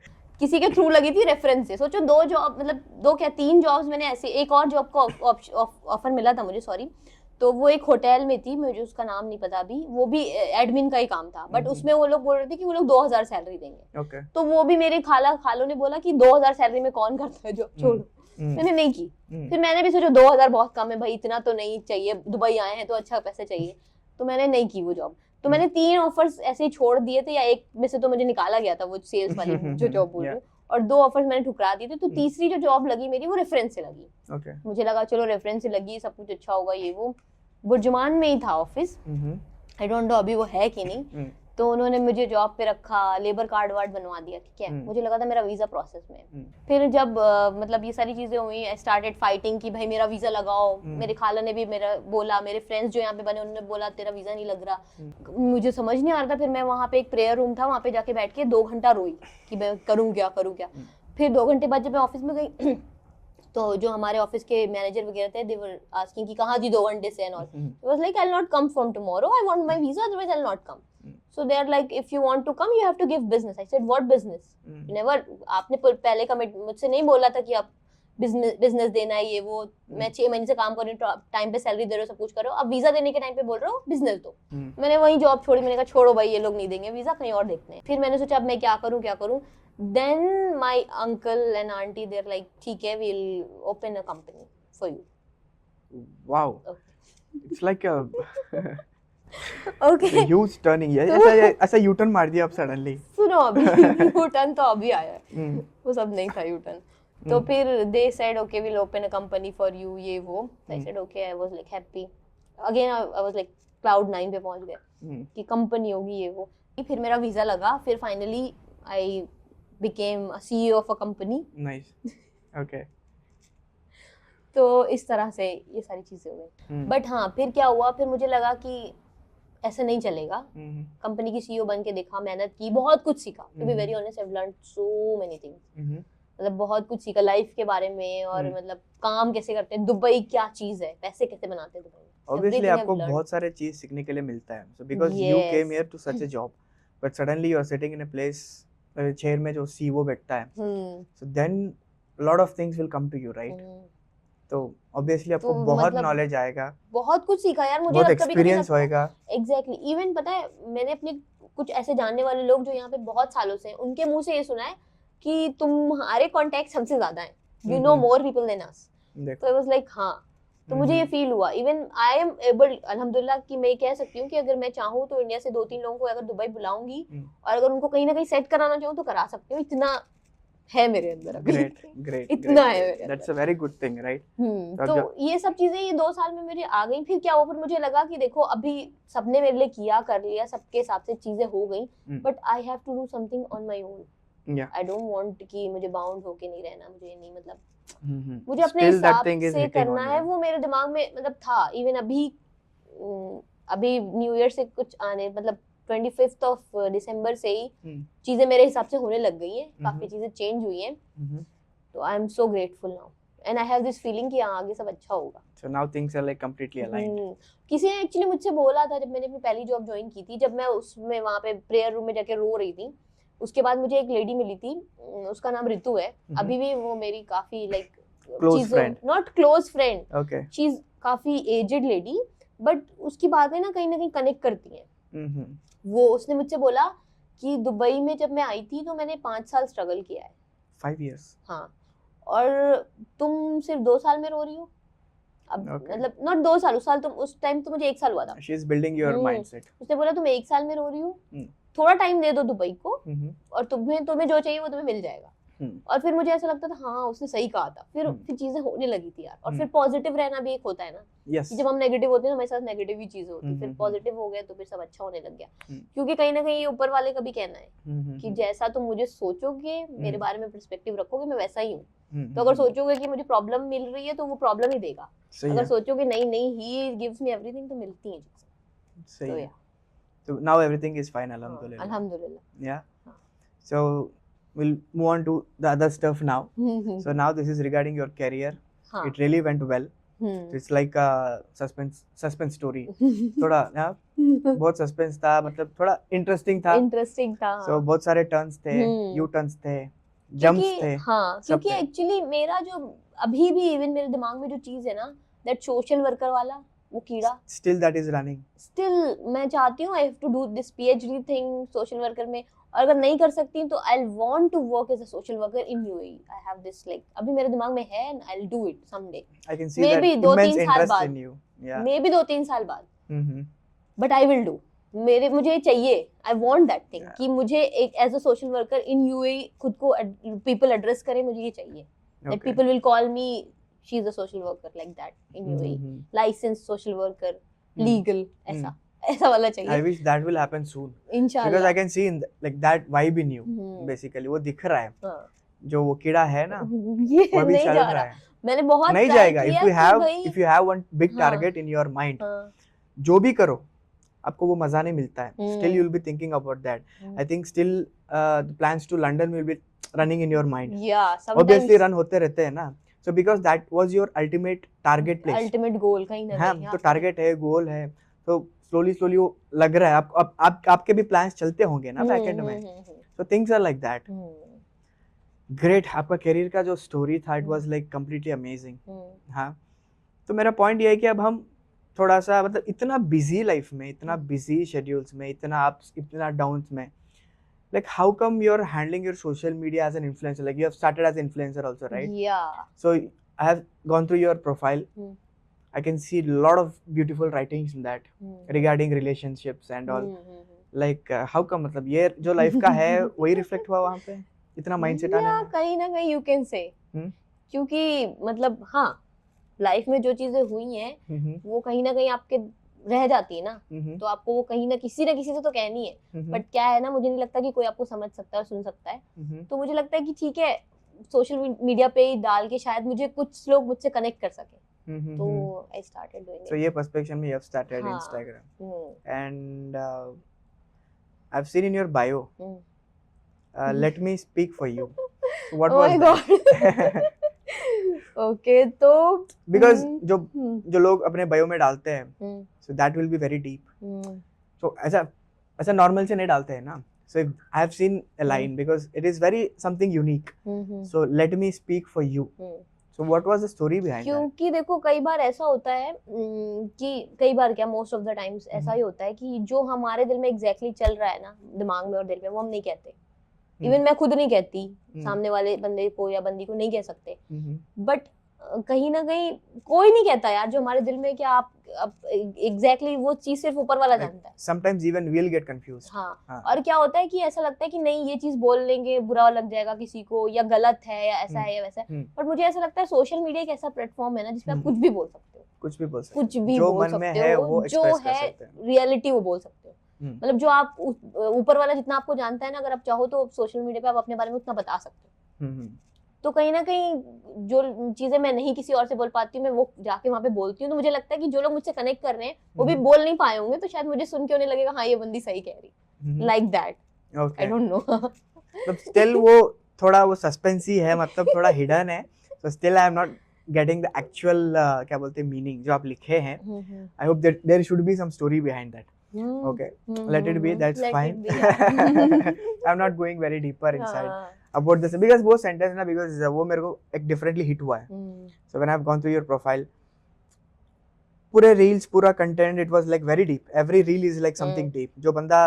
किसी के थ्रू लगी थी, रेफरेंस से. सोचो 2 जॉब, मतलब 2 क्या 3 जॉब्स मैंने ऐसे. एक और जॉब का ऑफर मिला था मुझे, सॉरी. तो वो एक होटल में थी, मुझे उसका नाम नहीं पता अभी. वो भी एडमिन का ही काम था, बट उसमें वो लोग बोल रहे थे कि वो लोग 2000 सैलरी देंगे. तो वो भी मेरे खालों ने बोला कि 2000 सैलरी में कौन करता है जॉब, छोड़ो. मैंने नहीं की. फिर मैंने भी सोचा 2000 बहुत कम है भाई, इतना तो नहीं चाहिए, दुबई आए हैं तो अच्छा पैसे चाहिए. तो मैंने नहीं की वो जॉब. तो मैंने 3 ऑफर्स ऐसे ही छोड़ दिए थे, या एक में से तो मुझे निकाला गया था, वो सेल्स वाली जो जॉब बोल रही हूँ, और 2 ऑफर्स मैंने ठुकरा दिए थे. तो तीसरी जो जॉब लगी मेरी, वो रेफरेंस से लगी. मुझे लगा चलो रेफरेंस से लगी, सब कुछ अच्छा होगा. ये वो बुर्जुमान में ही था ऑफिस. आई डोंट नो अभी वो है कि नहीं. तो उन्होंने मुझे जॉब पे रखा, लेबर कार्ड वार्ड बनवा दिया, ठीक है. मुझे लगा था मेरा वीजा प्रोसेस में. फिर जब मतलब ये सारी चीजें हुई, आई स्टार्टेड फाइटिंग कि भाई मेरा वीजा लगाओ. मेरे खाला ने भी मेरा बोला, मेरे फ्रेंड्स जो यहाँ पे बने उन्होंने बोला तेरा वीजा नहीं लग रहा. मुझे समझ नहीं आ रहा था. फिर मैं वहाँ पे एक प्रेयर रूम था, वहाँ पे जाके बैठ के 2 घंटा रोई कि मैं करूँ क्या. फिर 2 घंटे बाद जब मैं ऑफिस में गई तो जो हमारे ऑफिस के मैनेजर वगैरह थे, दे वर आस्किंग कि कहाँ थी 2 घंटे से and all. I was like I will not come from tomorrow, I want my visa, otherwise I will not come. So they are like, if you want to come, you have to give business. I said, what business? Never. आपने पहले मुझसे नहीं बोला था कि आप business देना है, ये वो, मैं 6 महीने से काम कर रही हूँ, टाइम पे सैलरी दे रहे हो, सब कुछ कर रहे हो, अब वीजा देने के टाइम पे बोल रहे हो बिजनेस दो। मैंने वही जॉब छोड़ी, मैंने कहा छोड़ो भाई, ये लोग नहीं देंगे वीजा, कहीं और देखते हैं। फिर मैंने सोचा अब मैं क्या करूँ। Then my uncle and aunty there like ठीक है, we'll open a company for you. Wow, it's like okay, huge turning है। ऐसा यू टर्न मार दिया आप सडनली। सुनो अभी यू टर्न तो अभी आया है, वो सब नहीं था यू टर्न। तो फिर they said okay we'll open a company for you, ये वो। I said okay, I was like happy again, I was like cloud 9 पे पहुंच गए कि कंपनी होगी ये वो। फिर मेरा वीजा लगा, फिर finally I became a CEO of a company. Nice, okay. तो इस तरह से ये सारी चीजें हो गई। बट हाँ, फिर क्या हुआ, फिर मुझे लगा कि ऐसे नहीं चलेगा। कंपनी की सीईओ बन के देखा, मेहनत की, बहुत कुछ सीखा। To be very honest, I have learned so many things. मतलब बहुत कुछ सीखा लाइफ के बारे में, और मतलब काम कैसे करते हैं, दुबई क्या चीज है, पैसे कैसे बनाते हैं दुबई में। Obviously आपको बहुत सारे चीज सीखने के लिए मिलता है, so because you came here to such a job, but suddenly you are sitting in a place chair में जो CEO बैठता है, so then a lot of things will come to you, right? तो obviously आपको बहुत knowledge आएगा, बहुत कुछ सीखा यार मुझे, बहुत experience होएगा। Exactly, even पता है मैंने अपने कुछ ऐसे जानने वाले लोग जो यहाँ पे बहुत सालों से हैं, उनके मुंह से ये सुना है कि तुम्हारे कॉन्टेक्ट हमसे ज्यादा हैं, you know more people than us। तो I was like हाँ, तो मुझे ये फील हुआ। इवन आई एम एबल, अल्हम्दुलिल्लाह, कि मैं कह सकती हूँ कि अगर मैं चाहूँ तो इंडिया से 2-3 लोगों को अगर दुबई बुलाऊंगी और अगर उनको कहीं ना कहीं सेट कराना चाहूँ तो करा सकती हूँ, इतना है मेरे अंदर अभी। ग्रेट इतना है मेरे अंदर। That's a very good thing, right? तो ये सब चीजें ये 2 साल में मेरे आ गई। फिर क्या हुआ, फिर मुझे लगा कि देखो अभी सबने मेरे लिए किया, कर लिया, सबके हिसाब से चीजें हो गई, but I have to do something on my own. I don't want कि मुझे बाउंड होके नहीं रहना, मुझे नहीं, मतलब मुझे अपने हिसाब से करना है। वो मेरे दिमाग में मतलब था। इवन अभी न्यू ईयर से कुछ आने, मतलब 25th ऑफ दिसंबर से ही चीजें मेरे हिसाब से होने लग गई हैं, काफी चीजें चेंज हुई हैं। तो I am so grateful now and I have this feeling कि आगे सब अच्छा होगा। So now things are like completely aligned. किसी ने एक्चुअली मुझसे बोला था, जब मैंने अपनी पहली जॉब ज्वाइन की थी, जब मैं उसमें वहां पे प्रेयर रूम में जाके रो रही थी, उसके बाद मुझे एक लेडी मिली थी, उसका नाम रितु है। अभी भी वो मेरी काफी like close friend, not close friend, okay, she is काफी एजेड लेडी, बट उसकी बातें ना कहीं कनेक्ट करती हैं। वो उसने मुझसे बोला कि दुबई में जब मैं आई थी तो मैंने 5 साल स्ट्रगल किया है। 5 years? हाँ, और तुम सिर्फ 2 साल में रो रही हो। अब मतलब नॉट 2 साल, उस टाइम तो मुझे 1 साल हुआ था। She is building your mindset. उसने बोला तुम 1 साल में रो रही हो, थोड़ा टाइम दे दो दुबई को, और तुम्हें जो चाहिए वो तुम्हें मिल जाएगा। और फिर मुझे ऐसा लगता था हाँ उसने सही कहा था। फिर चीजें होने लगी थी यार। और फिर पॉजिटिव रहना भी एक होता है ना, yes. जब हम नेगेटिव होते हैं हमारे साथ नेगेटिव ही चीजें होती, फिर पॉजिटिव हो गया तो फिर सब अच्छा होने लग गया। क्योंकि कहीं ना कहीं ये ऊपर वाले का भी कहना है कि जैसा तुम मुझे सोचोगे, मेरे बारे में पर्सपेक्टिव रखोगे, मैं वैसा ही हूँ। तो अगर सोचोगे कि मुझे प्रॉब्लम मिल रही है तो वो प्रॉब्लम ही देगा, अगर सोचोगे नहीं ही गिव्स मी एवरीथिंग, तो मिलती है चीजें। सही है। So now everything is fine, alhamdulillah. Alhamdulillah. Yeah. So we'll move on to the other stuff now. So now this is regarding your career. It really went well. It's like a suspense story. थोड़ा बहुत suspense था, मतलब थोड़ा interesting था। So बहुत सारे turns थे, U-turns थे, jumps थे। हाँ, क्योंकि actually मेरा जो अभी भी इवन मेरे दिमाग में जो चीज है ना, that social worker वाला वो कीड़ा, still that is running. Still मैं चाहती हूँ I have to do this PhD thing social worker में, और अगर नहीं कर सकती तो I'll want to work as a social worker in UAE. I have this like अभी मेरे दिमाग में है and I'll do it someday. I can see maybe that immense interest in you. Yeah. Maybe 2-3 साल बाद. But I will do. मुझे चाहिए, I want that thing, कि मुझे एक as a social worker in UAE खुद को people address करें, मुझे ये चाहिए. That people will call me, she is a social worker like that in UAE. Licensed social worker, legal, ऐसा वाला चाहिए. I wish that will happen soon. Inshallah. Because I can see in like that vibe in you. Basically वो दिख रहा है. जो वो कीड़ा है ना, वो भी चल रहा है. मैंने बहुत नहीं जाएगा. If you have one big target in your mind, जो भी करो, आपको वो मजा नहीं मिलता है. Still you will be thinking about that. I think still the plans to London will be running in your mind. Yeah. Sometimes. Obviously run होते रहते हैं ना. So because that was your ultimate target place. Ultimate goal कहीं ना कहीं. हाँ, तो target है, goal है. तो slowly वो लग रहा है. आपके भी plans चलते होंगे ना backend में. So things are like that. Great, आपका करियर का जो स्टोरी था it was like completely amazing. हाँ, तो मेरा पॉइंट ये है कि अब हम थोड़ा सा मतलब इतना बिजी लाइफ में, इतना बिजी शेड्यूल्स में, इतना अप्स इतना डाउन्स में, like how come you're handling your social media as an influencer? Like you have started as an influencer also, right? Yeah. So I have gone through your profile. Hmm. I can see a lot of beautiful writings in that regarding relationships and all. Like how come मतलब ये जो life का है वही reflect हुआ वहाँ पे इतना माइंडसेट आने में? कहीं ना कहीं you can say, क्योंकि मतलब हाँ लाइफ में जो चीजें हुई हैं वो कहीं ना कहीं आपके रह जाती है ना, तो आपको वो कहीं ना किसी से तो कहनी है, बट क्या है ना, मुझे नहीं लगता कि कोई आपको समझ सकता है और सुन सकता है, तो मुझे लगता है कि ठीक है सोशल मीडिया पे ही डाल के शायद मुझे कुछ लोग मुझसे कनेक्ट कर सके, तो I started doing it. So ये पर्सपेक्शन में you have started Instagram and I have seen in your bio let me speak for you, what was that? Okay, तो बिकॉज जो लोग अपने बायो में डालते हैं so that will be very deep, so ऐसा नॉर्मल से नहीं डालते हैं ना, so I have seen a line because it is very something unique, so let me speak for you, so what was the story behind that? क्योंकि देखो कई बार ऐसा होता है कि कई बार क्या मोस्ट ऑफ द टाइम्स ऐसा ही होता है कि जो हमारे दिल में एग्जैक्टली चल रहा है ना, दिमाग में और दिल में, वो हम नहीं कहते, इवन मैं खुद नहीं कहती, सामने वाले बंदे को या बंदी को नहीं कह सकते, बट कहीं ना कहीं कोई नहीं कहता यार जो हमारे दिल में, क्या आप एग्जैक्टली वो चीज सिर्फ ऊपर वाला जानता है। Sometimes even we will get confused. हाँ, और क्या होता है कि ऐसा लगता है कि नहीं ये चीज बोल लेंगे बुरा लग जाएगा किसी को, या गलत है, या ऐसा है या वैसा है, बट मुझे ऐसा लगता है सोशल मीडिया एक ऐसा प्लेटफॉर्म है ना जिसपे आप कुछ भी बोल सकते हो, कुछ भी बोल सकते कुछ भी जो बोल मन में सकते है हो, वो जो एक्सप्रेस कर है सकते हैं, रियलिटी वो बोल सकते हो, मतलब जो आप ऊपर वाला जितना आपको जानता है ना, अगर आप चाहो तो सोशल मीडिया पे आप अपने बारे में उतना बता सकते हो। तो कहीं ना कहीं जो चीजें मैं नहीं किसी और से बोल पाती हूँ, मैं वो जाके वहाँ पे बोलती हूँ, तो मुझे लगता है कि जो लोग मुझसे कनेक्ट कर रहे हैं वो भी बोल नहीं पाए होंगे, तो शायद मुझे सुन के उन्हें लगेगा हाँ ये बंदी सही कह रही, like that, I don't no. मतलब स्टिल वो थोड़ा वो सस्पेंस ही है, मतलब थोड़ा हिडन है, so still I am not getting the actual क्या बोलते हैं मीनिंग जो आप लिखे हैं। I hope that there should be some story behind that. Okay, let it be, that's fine. I'm not going very deeper inside about this because वो sentence ना, because वो मेरे को एक differently hit हुआ है। So when I've gone through your profile, पूरे reels, पूरा content, it was like very deep. Every reel is like something deep. जो बंदा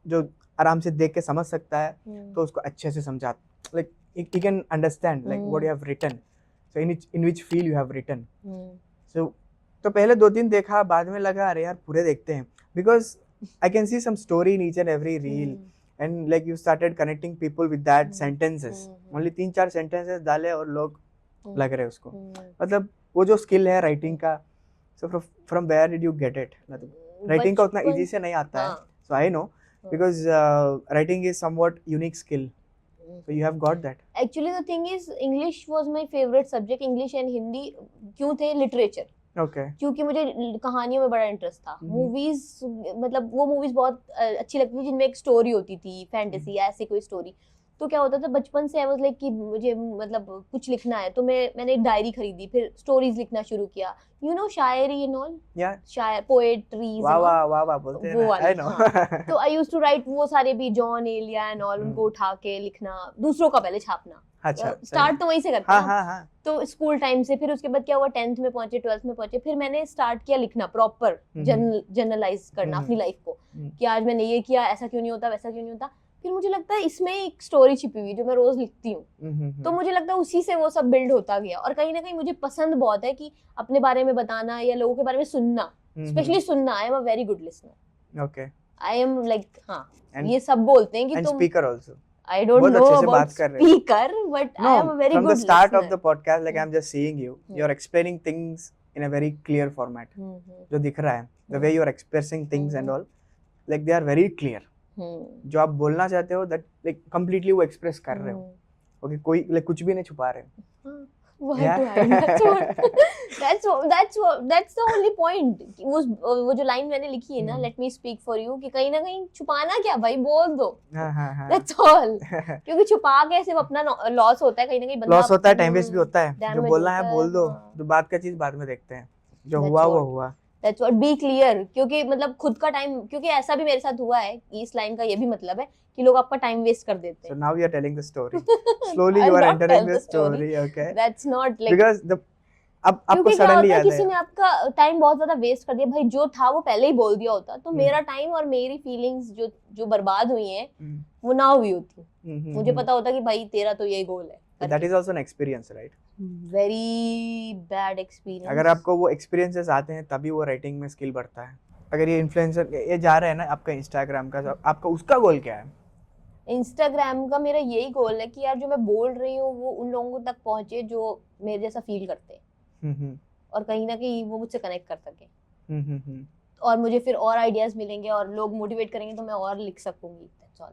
जो आराम से देख के समझ सकता है तो उसको अच्छे से समझा, like he can understand like what you have written. So in which field you have written. So तो पहले 2-3 देखा, बाद में लगा अरे यार पूरे देखते हैं, because I can see some story in each and every reel, and like you started connecting people with that sentences. Only 3-4 sentences डाले और लोग लग रहे उसको, मतलब वो जो skill है writing का, so from where did you get it? मतलब writing का उतना easy से नहीं आता है, so I know because writing is somewhat unique skill, so you have got that. Actually the thing is English was my favorite subject, English and Hindi क्यों थे, literature, क्योंकि मुझे कहानियों में बड़ा इंटरेस्ट था। मूवीज, मतलब वो मूवीज बहुत अच्छी लगती थी जिनमें एक स्टोरी होती थी, फैंटेसी या ऐसी कोई स्टोरी। तो क्या होता था बचपन से आई वाज लाइक कि मुझे मतलब कुछ लिखना है, तो मैंने एक डायरी खरीदी, फिर स्टोरीज लिखना शुरू किया, you know Shayari and all, शायर पोएट्रीज, वाह बोलते हैं, आई नो। तो आई यूज्ड टू राइट वो सारे भी जॉन एलिया एंड ऑल, उनको उठा के लिखना, दूसरों का पहले छापना। अच्छा, स्टार्ट तो वहीं से करते हैं। तो स्कूल टाइम से, फिर उसके बाद क्या हुआ 10th में पहुंचे, 12th में पहुंचे, फिर मैंने स्टार्ट किया लिखना, प्रॉपर जनरलाइज करना अपनी लाइफ को, कि आज मैंने ये किया, ऐसा क्यों नहीं होता, वैसा क्यों नहीं होता। फिर मुझे लगता है इसमें एक स्टोरी छिपी हुई जो मैं रोज लिखती हूँ, तो मुझे लगता है उसी से वो सब बिल्ड होता गया। और कहीं ना कहीं मुझे पसंद बहुत है कि अपने बारे में बताना या लोगों के बारे में सुनना, स्पेशली सुनना। I am a very good listener. Okay, I am like, हाँ, ये सब बोलते हैं कि तुम speaker also. I don't know about speaker, but I am a very good listener. From the start of the podcast, like I'm just seeing you, you're explaining things in a very clear format. जो दिख रहा है, the way you're expressing things and all, like they are very clear. जो आप बोलना चाहते हो, that like completely वो express कर रहे हो. Okay, कोई like कुछ भी नहीं छुपा रहे हो. Why to hide? That's the only point. वो जो लाइन मैंने लिखी है ना, let me speak for you, कि कहीं ना कहीं छुपाना क्या भाई, बोल दो, that's all. क्योंकि छुपा के सिर्फ अपना लॉस होता है, कहीं ना कहीं लॉस होता है, टाइम वेस्ट भी होता है। जो बोलना है बोल दो, तो बात का चीज बाद में देखते हैं, जो हुआ वो हुआ, दैट्स व्हाट, बी क्लियर, क्योंकि मतलब खुद का टाइम, क्योंकि ऐसा भी मेरे साथ हुआ है कि इस लाइन का ये भी मतलब है कि लोग आपका टाइम वेस्ट कर देते So हैं. now you are telling the story. Slowly you I'll are not entering tell the the story. story, okay? That's not like, Because the अब आपको क्योंकि क्या सडनली होता है याद किसी है. ने आपका टाइम बहुत ज्यादा वेस्ट कर दिया, भाई जो था वो पहले ही बोल दिया होता तो मेरा टाइम और मेरी फीलिंग्स जो जो बर्बाद हुई हैं वो ना हुई होती. मुझे पता होता कि भाई तेरा तो यही गोल है. That is also an experience, right? Very bad experience. अगर आपको वो एक्सपीरियंसेस आते हैं तभी वो राइटिंग में स्किल बढ़ता है. अगर ये इन्फ्लुएंसर ये जा रहा है ना आपका इंस्टाग्राम का, आपका उसका गोल क्या है? इंस्टाग्राम का मेरा यही गोल है कि यार जो मैं बोल रही हूँ वो उन लोगों तक पहुंचे जो मेरे जैसा फील करते हैं और कहीं ना कहीं वो मुझसे कनेक्ट कर सके और मुझे फिर और आइडियाज मिलेंगे और लोग मोटिवेट करेंगे तो मैं और लिख सकूंगी. That's all.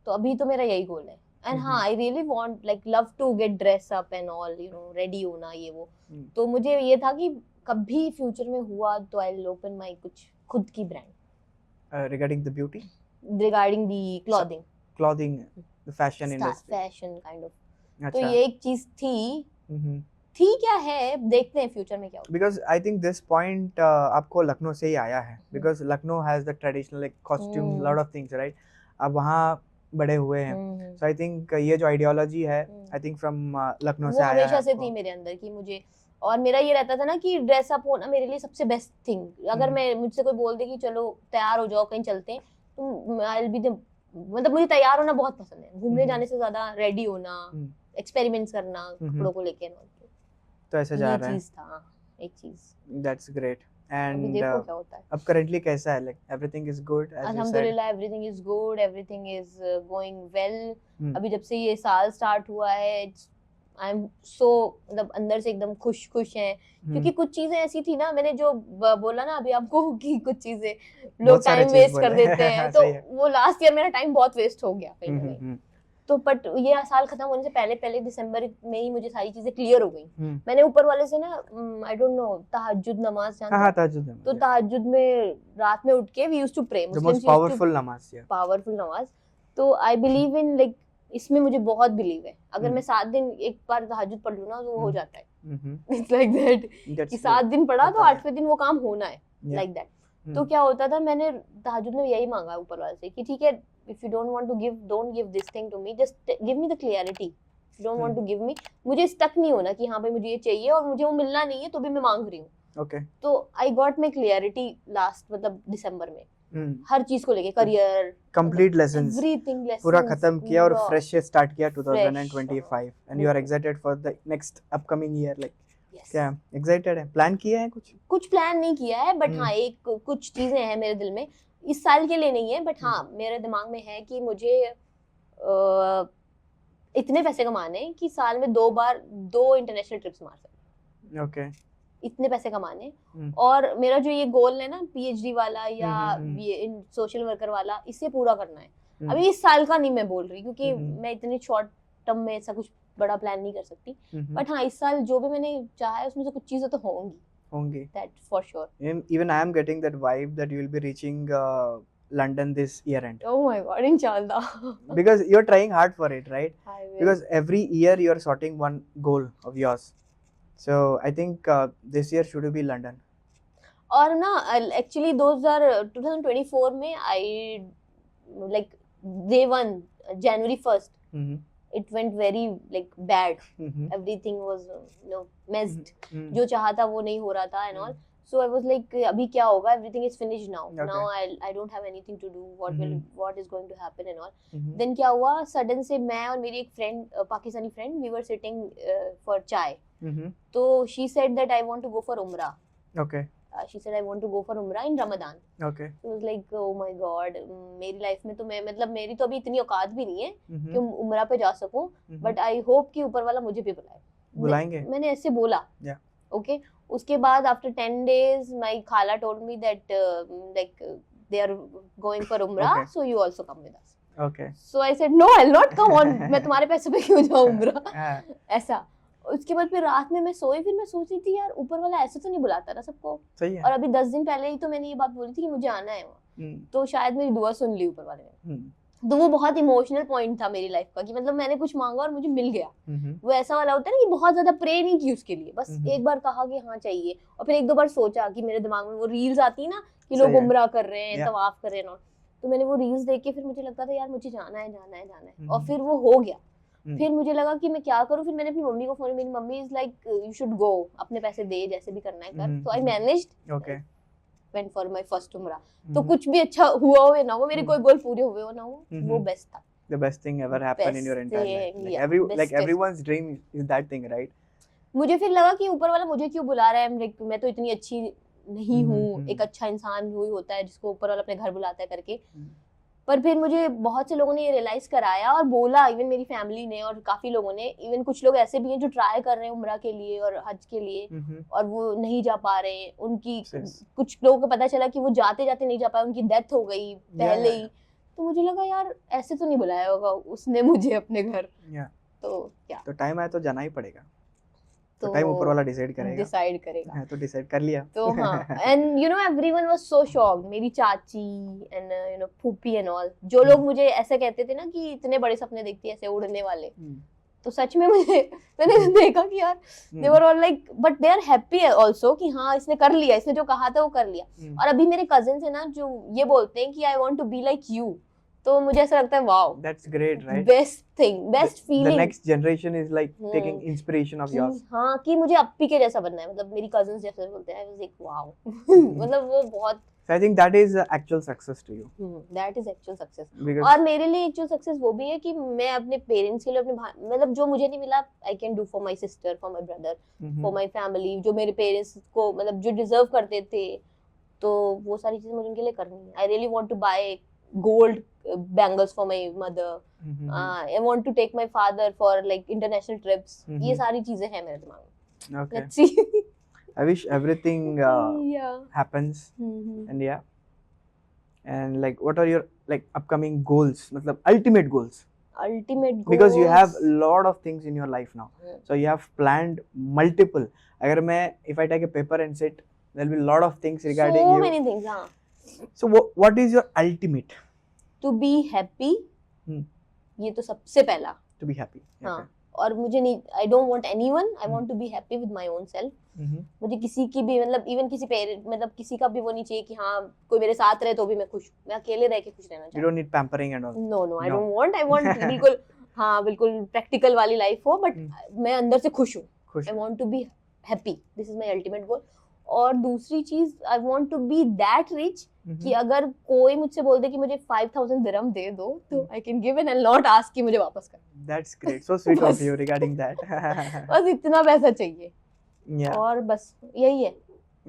तो अभी तो मेरा यही गोल है. एंड हाँ, I really want like love to get dress up and all, you know, ready होना ये वो. तो मुझे ये था कि कभी फ्यूचर में हुआ तो आई विल ओपन माय कुछ खुद की brand regarding the beauty, regarding the clothing, the fashion industry, fashion kind of. तो अच्छा. ये एक चीज थी क्या है, देखते हैं फ्यूचर में क्या होगा. Because I think this point आपको लखनऊ से ही आया है. Because Lucknow has the traditional like costumes, lot of things, right? आप वहाँ बड़े हुए हैं. So I think ये जो ideology है, I think from लखनऊ से वो आया है. हमेशा से थी मेरे अंदर कि मुझे, और मेरा ये रहता था ना कि ड्रेस अप होना मेरे लिए सबसे बेस्ट थिंग. अगर मैं मुझसे कोई बोल दे कि चलो तैयार हो जाओ कहीं चलते हैं, तो आई विल बी द, मतलब मुझे तैयार होना बहुत पसंद है. घूमने जाने से ज्यादा रेडी होना, एक्सपेरिमेंट्स करना कपड़ों को लेके. तो ऐसे जा रहा है. चीज था एक चीज. That's great. And अभी देखो क्या होता है. अब currently कैसा है? Like everything is good as you said. अल्हम्दुलिल्लाह everything is good, everything is going well. अभी जब से ये साल स्टार्ट हुआ है आई एम सो, मतलब अंदर से एकदम खुश हैं क्योंकि कुछ चीजें ऐसी थी ना, मैंने जो बोला ना अभी आपको कि कुछ चीजें लोग टाइम वेस्ट कर देते हैं, तो वो लास्ट ईयर मेरा टाइम बहुत वेस्ट हो गया कहीं ना कहीं. तो बट ये साल खत्म होने से पहले दिसंबर में ही मुझे सारी चीजें क्लियर हो गई. मैंने ऊपर वाले से ना आई डोंट नो तहज्जुद नमाज जानते हैं? तहज्जुद. तो तहज्जुद में रात में उठ के we used to pray. Muslims powerful नमाज. तो आई बिलीव इन लाइक, इसमें मुझे बहुत बिलीव है. अगर मैं 7 दिन एक बार तहज्जुद पढ़ लूं ना तो वो हो जाता है. इट्स लाइक दैट कि 7 दिन पढ़ा तो 8वें दिन वो काम होना है, लाइक दैट. तो क्या होता था, मैंने तहज्जुद में यही मांगा ऊपर वाले से कि ठीक है, if you don't want to give, don't give this thing to me, just give me the clarity. If you don't want to give me, मुझे स्टक नहीं होना कि हाँ भाई मुझे ये चाहिए और मुझे वो मिलना नहीं है तो भी मैं मांग रही हूँ. Okay. तो I got my clarity last मतलब दिसंबर में. हर चीज को लेके, career, complete lessons, everything lessons पूरा खत्म किया और फ्रेश से स्टार्ट किया 2025 and you are excited for the next upcoming year. Like क्या एक्साइटेड है? प्लान किया है? कुछ प्लान नहीं किया है, बट हाँ एक कुछ चीजें हैं मेरे दिल में, इस साल के लिए नहीं है, बट हाँ मेरे दिमाग में है कि मुझे इतने पैसे कमाने कि साल में 2 इंटरनेशनल ट्रिप्स मार सकूं. ओके. इतने पैसे कमाने. और मेरा जो ये गोल है ना पीएचडी वाला या ये सोशल वर्कर वाला, इसे पूरा करना है. अभी इस साल का नहीं मैं बोल रही, क्योंकि मैं इतनी शॉर्ट टर्म में ऐसा कुछ बड़ा प्लान नहीं कर सकती. बट हाँ इस साल जो भी मैंने चाहा है उसमें से कुछ चीजें तो होंगी. That for sure. Even I am getting that vibe that you will be reaching London this year end. Oh my God, inshallah. Because you're trying hard for it, right? I will. Because every year you're sorting one goal of yours. So I think this year should be London. और ना actually 2024 में I like day 1 January 1st. It went very like bad. Everything was messed. जो चाहा था वो नहीं हो रहा था and all. So I was like अभी क्या होगा? Everything is finished now. Okay. Now I don't have anything to do. What is going to happen and all. Then क्या हुआ? Sudden से मैं और मेरी एक friend, Pakistani friend, we were sitting for चाय. तो she said that I want to go for Umrah. Okay. She said I want to go for Umrah in Ramadan. Okay. So I was like oh my God, मेरी life में तो मैं मतलब मेरी तो अभी इतनी औकात भी नहीं है कि उम्रा पे जा सकूं, बट आई होप कि ऊपर वाला मुझे भी बुलाएंगे. मैंने ऐसे बोला. Okay. उसके बाद after 10 days my खाला told me that like they are going for Umrah. Okay. So you also come with us. Okay. So I said no, I'll not come on. मैं तुम्हारे पैसे पे क्यों जाऊँ उम्रा? ऐसा. उसके बाद फिर रात में मैं सोई, फिर मैं सोच रही थी यार ऊपर वाला ऐसे तो नहीं बुलाता ना सबको. सही है. और अभी 10 दिन पहले ही तो मैंने ये बात बोली थी कि मुझे आना है वहाँ. तो शायद मेरी दुआ सुन ली ऊपर वाले ने. तो वो बहुत इमोशनल पॉइंट था मेरी लाइफ का कि मतलब मैंने कुछ मांगा और मुझे मिल गया। वो ऐसा वाला होता है ना कि बहुत ज्यादा प्रे नहीं की उसके लिए, बस एक बार कहा कि हाँ चाहिए, और फिर एक दो बार सोचा कि मेरे दिमाग में वो रील्स आती है ना कि लोग उम्रा कर रहे हैं, तवाफ कर रहे हैं, तो मैंने वो रील्स देख के फिर मुझे लगता था यार मुझे जाना है जाना है जाना है, और फिर वो हो गया। फिर मुझे लगा कि मैं क्या करूं, फिर मैंने अपनी मम्मी को फोन, मेरी mummy is like you should go, अपने पैसे दे, जैसे भी करना है कर। तो आई managed, okay, went for my first उम्रा। तो कुछ भी अच्छा हुआ हो ना हो, मेरे कोई गोल पूरे हुए हो ना हो, वो बेस्ट था। The best thing ever happened in your entire life. Like everyone's dream is that thing, right? मुझे फिर लगा कि ऊपर वाला मुझे क्यों बुला रहा है, मैं तो इतनी अच्छी नहीं हूँ, एक अच्छा इंसान हुई होता है जिसको ऊपर वाला अपने घर बुलाता है करके। पर फिर मुझे बहुत से लोगों ने ये रियलाइज कराया और बोला, इवन मेरी फैमिली ने और काफी लोगों ने, इवन कुछ लोग ऐसे भी हैं जो ट्राई कर रहे हैं उम्रा के लिए और हज के लिए और वो नहीं जा पा रहे हैं। उनकी कुछ लोगों को पता चला कि वो जाते जाते नहीं जा पाए, उनकी डेथ हो गई पहले ही। तो मुझे लगा यार ऐसे तो नहीं बुलाया होगा उसने मुझे अपने घर। तो क्या, तो टाइम आया तो जाना ही पड़ेगा, तो टाइम ऊपर वाला डिसाइड करेगा। तो डिसाइड कर लिया। तो हाँ, and you know everyone was so shocked, मेरी चाची एंड यू नो फूफी एंड ऑल, जो लोग मुझे ऐसे कहते थे ना कि इतने बड़े सपने देखती है ऐसे उड़ने वाले, तो सच में मैंने देखा कि यार they were all like, but they are happy also कि हाँ इसने कर लिया, इसने जो कहा था वो कर लिया। और अभी मेरे कजिन्स है ना जो ये बोलते हैं कि I want to be like you, तो मुझे ऐसा लगता है wow, that's great, right? Best thing, best feeling. The next generation is like taking inspiration of yours. हाँ, कि मुझे अप्पी के जैसा बनना है, मतलब मेरी कजिन्स जैसे बोलते हैं, आई वाज लाइक वाओ। मतलब वो बहुत, So I think that is actual success to you. That is actual success. और मेरे लिए actual success वो भी है कि मैं अपने पेरेंट्स के लिए, अपने मतलब जो मुझे नहीं मिला I can do for my sister, for my brother, for my family, जो मेरे पेरेंट्स को मतलब जो डिजर्व करते थे, तो वो सारी चीजें मुझे उनके लिए करनी है। I really want to buy gold bangles for my mother. I want to take my father for like international trips. ये सारी चीजें हैं मेरे दिमाग में। Okay. Let's see. I wish everything happens, and and like what are your like upcoming goals, matlab ultimate goals, because you have a lot of things in your life now, so you have planned multiple. Agar if I take a paper and sit, there'll be a lot of things regarding so you. Many things, So what is your ultimate? To be happy. ये तो सबसे पहला, to be happy. हाँ, और मुझे नहीं, I don't want anyone, I want to be happy with my own self. मुझे किसी की भी मतलब इवन किसी पेरेंट मतलब किसी का भी वो नहीं चाहिए कि हाँ कोई मेरे साथ रहे तो भी मैं खुश हूँ, मैं अकेले रह के खुश रहना चाहती हूँ। You don't need pampering and all. No, I don't want, I want बिल्कुल हाँ बिल्कुल प्रैक्टिकल वाली लाइफ हो, बट मैं अंदर से खुश हूँ। I want to be happy, this is my ultimate goal. और दूसरी चीज, I want to be that rich कि अगर कोई मुझसे बोल दे कि मुझे 5,000 दिरहम दे दो, तो I can give and I'll not ask कि मुझे वापस कर। That's great, so sweet of you regarding that. बस इतना पैसा चाहिए। Yeah. और बस यही है।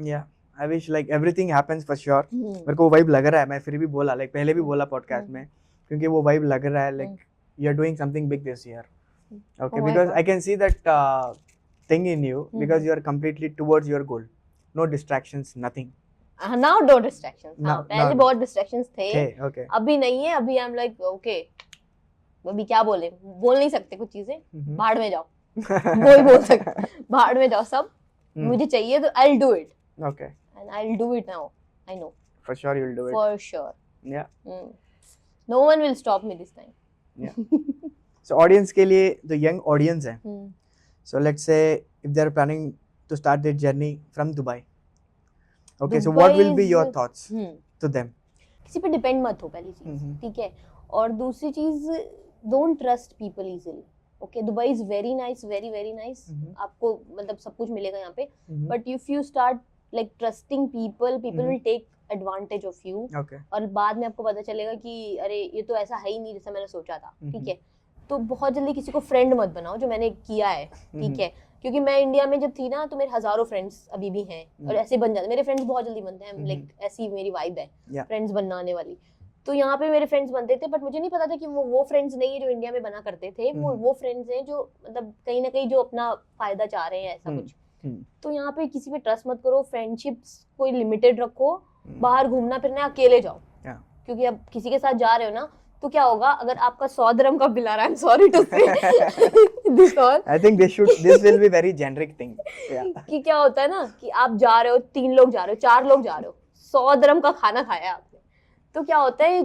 Yeah, I wish like everything happens for sure. मेरे को वो वाइब लग रहा है, मैं फिर भी बोला like पहले भी बोला पॉडकास्ट में, क्योंकि वो वाइब लग रहा है like you're doing something big this year. Okay, because I can see that thing in you, because you are completely towards your goal. No distractions, nothing. Now no distractions. हाँ, पहले बहुत distractions थे। Okay. अभी नहीं है, अभी I'm like okay, अभी क्या बोले, बोल नहीं सकते कुछ चीजें, भाड़ में जाओ। वही बोल सकते, भाड़ में जाओ सब, मुझे चाहिए तो I'll do it. Okay. And I'll do it now. I know. For sure you'll do it. For sure. Yeah. No one will stop me this time. Yeah. So audience के लिए, the young audience है. So let's say if they are planning to start their journey from Dubai. Okay, so what will be your thoughts to them? किसी पे depend मत हो, पहली चीज, ठीक है। और दूसरी चीज, don't trust people easily. Okay, Dubai is very nice, very very nice. आपको मतलब सब कुछ मिलेगा यहाँ पे, but if you start like trusting people, people will take advantage of you. Okay. और बाद में आपको पता चलेगा कि अरे ये तो ऐसा है ही नहीं जैसा मैंने सोचा था, ठीक है। तो बहुत जल्दी किसी को फ्रेंड मत बनाओ, जो मैंने किया है, ठीक है। क्योंकि मैं इंडिया में जब थी ना, तो मेरे हजारों फ्रेंड्स अभी भी हैं, और ऐसे बन जाते, मेरे फ्रेंड्स बहुत जल्दी बनते हैं, लाइक ऐसी मेरी वाइब है फ्रेंड्स बनाने वाली। तो यहाँ पे मेरे फ्रेंड्स बनते थे, बट मुझे नहीं पता था कि वो फ्रेंड्स नहीं है जो इंडिया में बना करते थे, वो फ्रेंड्स हैं जो मतलब कहीं ना कहीं जो अपना फायदा चाह रहे हैं, ऐसा कुछ। तो यहाँ पे किसी पे ट्रस्ट मत करो, फ्रेंडशिप्स कोई लिमिटेड रखो, बाहर घूमना फिरना अकेले जाओ, क्योंकि अब किसी के साथ जा रहे हो ना, तो क्या होगा अगर आपका 100 दिरहम का बिल आ रहा है, I'm sorry to say this all. I think this will be very generic thing. Yeah. कि क्या होता है ना कि आप जा रहे हो, 3 लोग जा रहे हो, 4 लोग जा रहे हो, 100 दिरहम का खाना खाया आपने, तो क्या होता है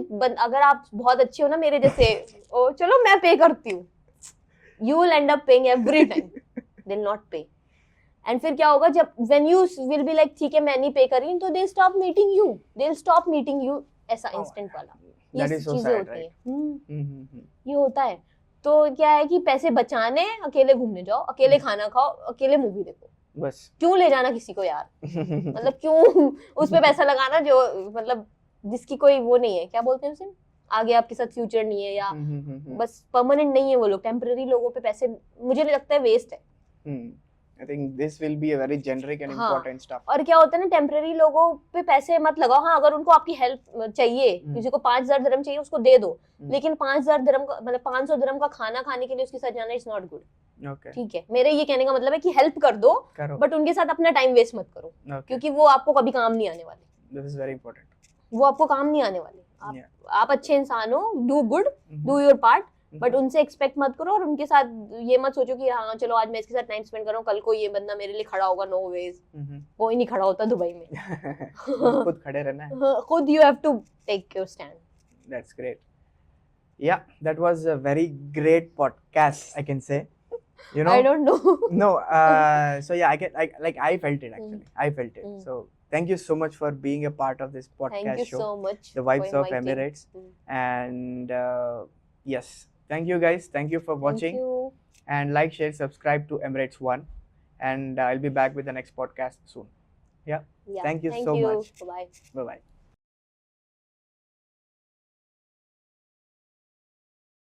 अगर आप बहुत अच्छे हो ना मेरे जैसे, ओ चलो मैं पे करती हूँ, you will end up paying every time, they'll not pay. And फिर क्या होगा जब when you will be like ठीक है मैं नहीं पे कर रही, तो they'll stop meeting you ऐसा instant वाला, ये That is so चीजें sad, होती right? हैं। ये होता है। तो क्या है कि पैसे बचाने, अकेले घूमने जाओ, अकेले खाना खाओ, अकेले मूवी देखो, बस क्यों ले जाना किसी को यार, मतलब क्यों उस पे पैसा लगाना जो मतलब जिसकी कोई वो नहीं है, क्या बोलते हैं उसे, आगे आपके साथ फ्यूचर नहीं है, या बस परमानेंट नहीं है वो लोग, टेम्पररी लोगों पे पैसे मुझे नहीं लगता है वेस्ट है। I think this will be a very generic and important stuff. और क्या होता है ना, टेम्पररी लोगों पे पैसे मत लगाओ। हाँ, अगर उनको आपकी हेल्प चाहिए, किसी को 5,000 दिरहम चाहिए, उसको दे दो, लेकिन 5,000 दिरहम का मतलब 500 दिरहम का खाना खाने के लिए उसके साथ जाना इट्स नॉट गुड। ठीक है, मेरे ये कहने का मतलब है कि हेल्प कर दो, बट उनके साथ अपना टाइम वेस्ट मत करो, क्योंकि वो आपको कभी काम नहीं आने वाले। This is very important. वो आपको काम नहीं आने वाले। आप अच्छे इंसान हो, do good, do your part, but उनसे एक्सपेक्ट मत करो, और उनके साथ ये मत सोचो कि हाँ चलो आज मैं इसके साथ टाइम स्पेंड कर रहा हूँ, कल को ये बंदा मेरे लिए खड़ा होगा। नो वेज, कोई नहीं खड़ा होता दुबई में। खुद खड़े रहना है, खुद you have to take your stand. That's great. Yeah, that was a very great podcast, I can say. You know, I don't know. No, so yeah, I felt it actually. I felt it. So thank you so much for being a part of this podcast Thank you show, so much. The Vibes for of inviting. Emirates. And yes, thank you guys. Thank you for watching. Thank you. And like, share, subscribe to Emirates One. And I'll be back with the next podcast soon. Yeah. Yeah. Thank you Thank so you. much. Bye. Bye bye.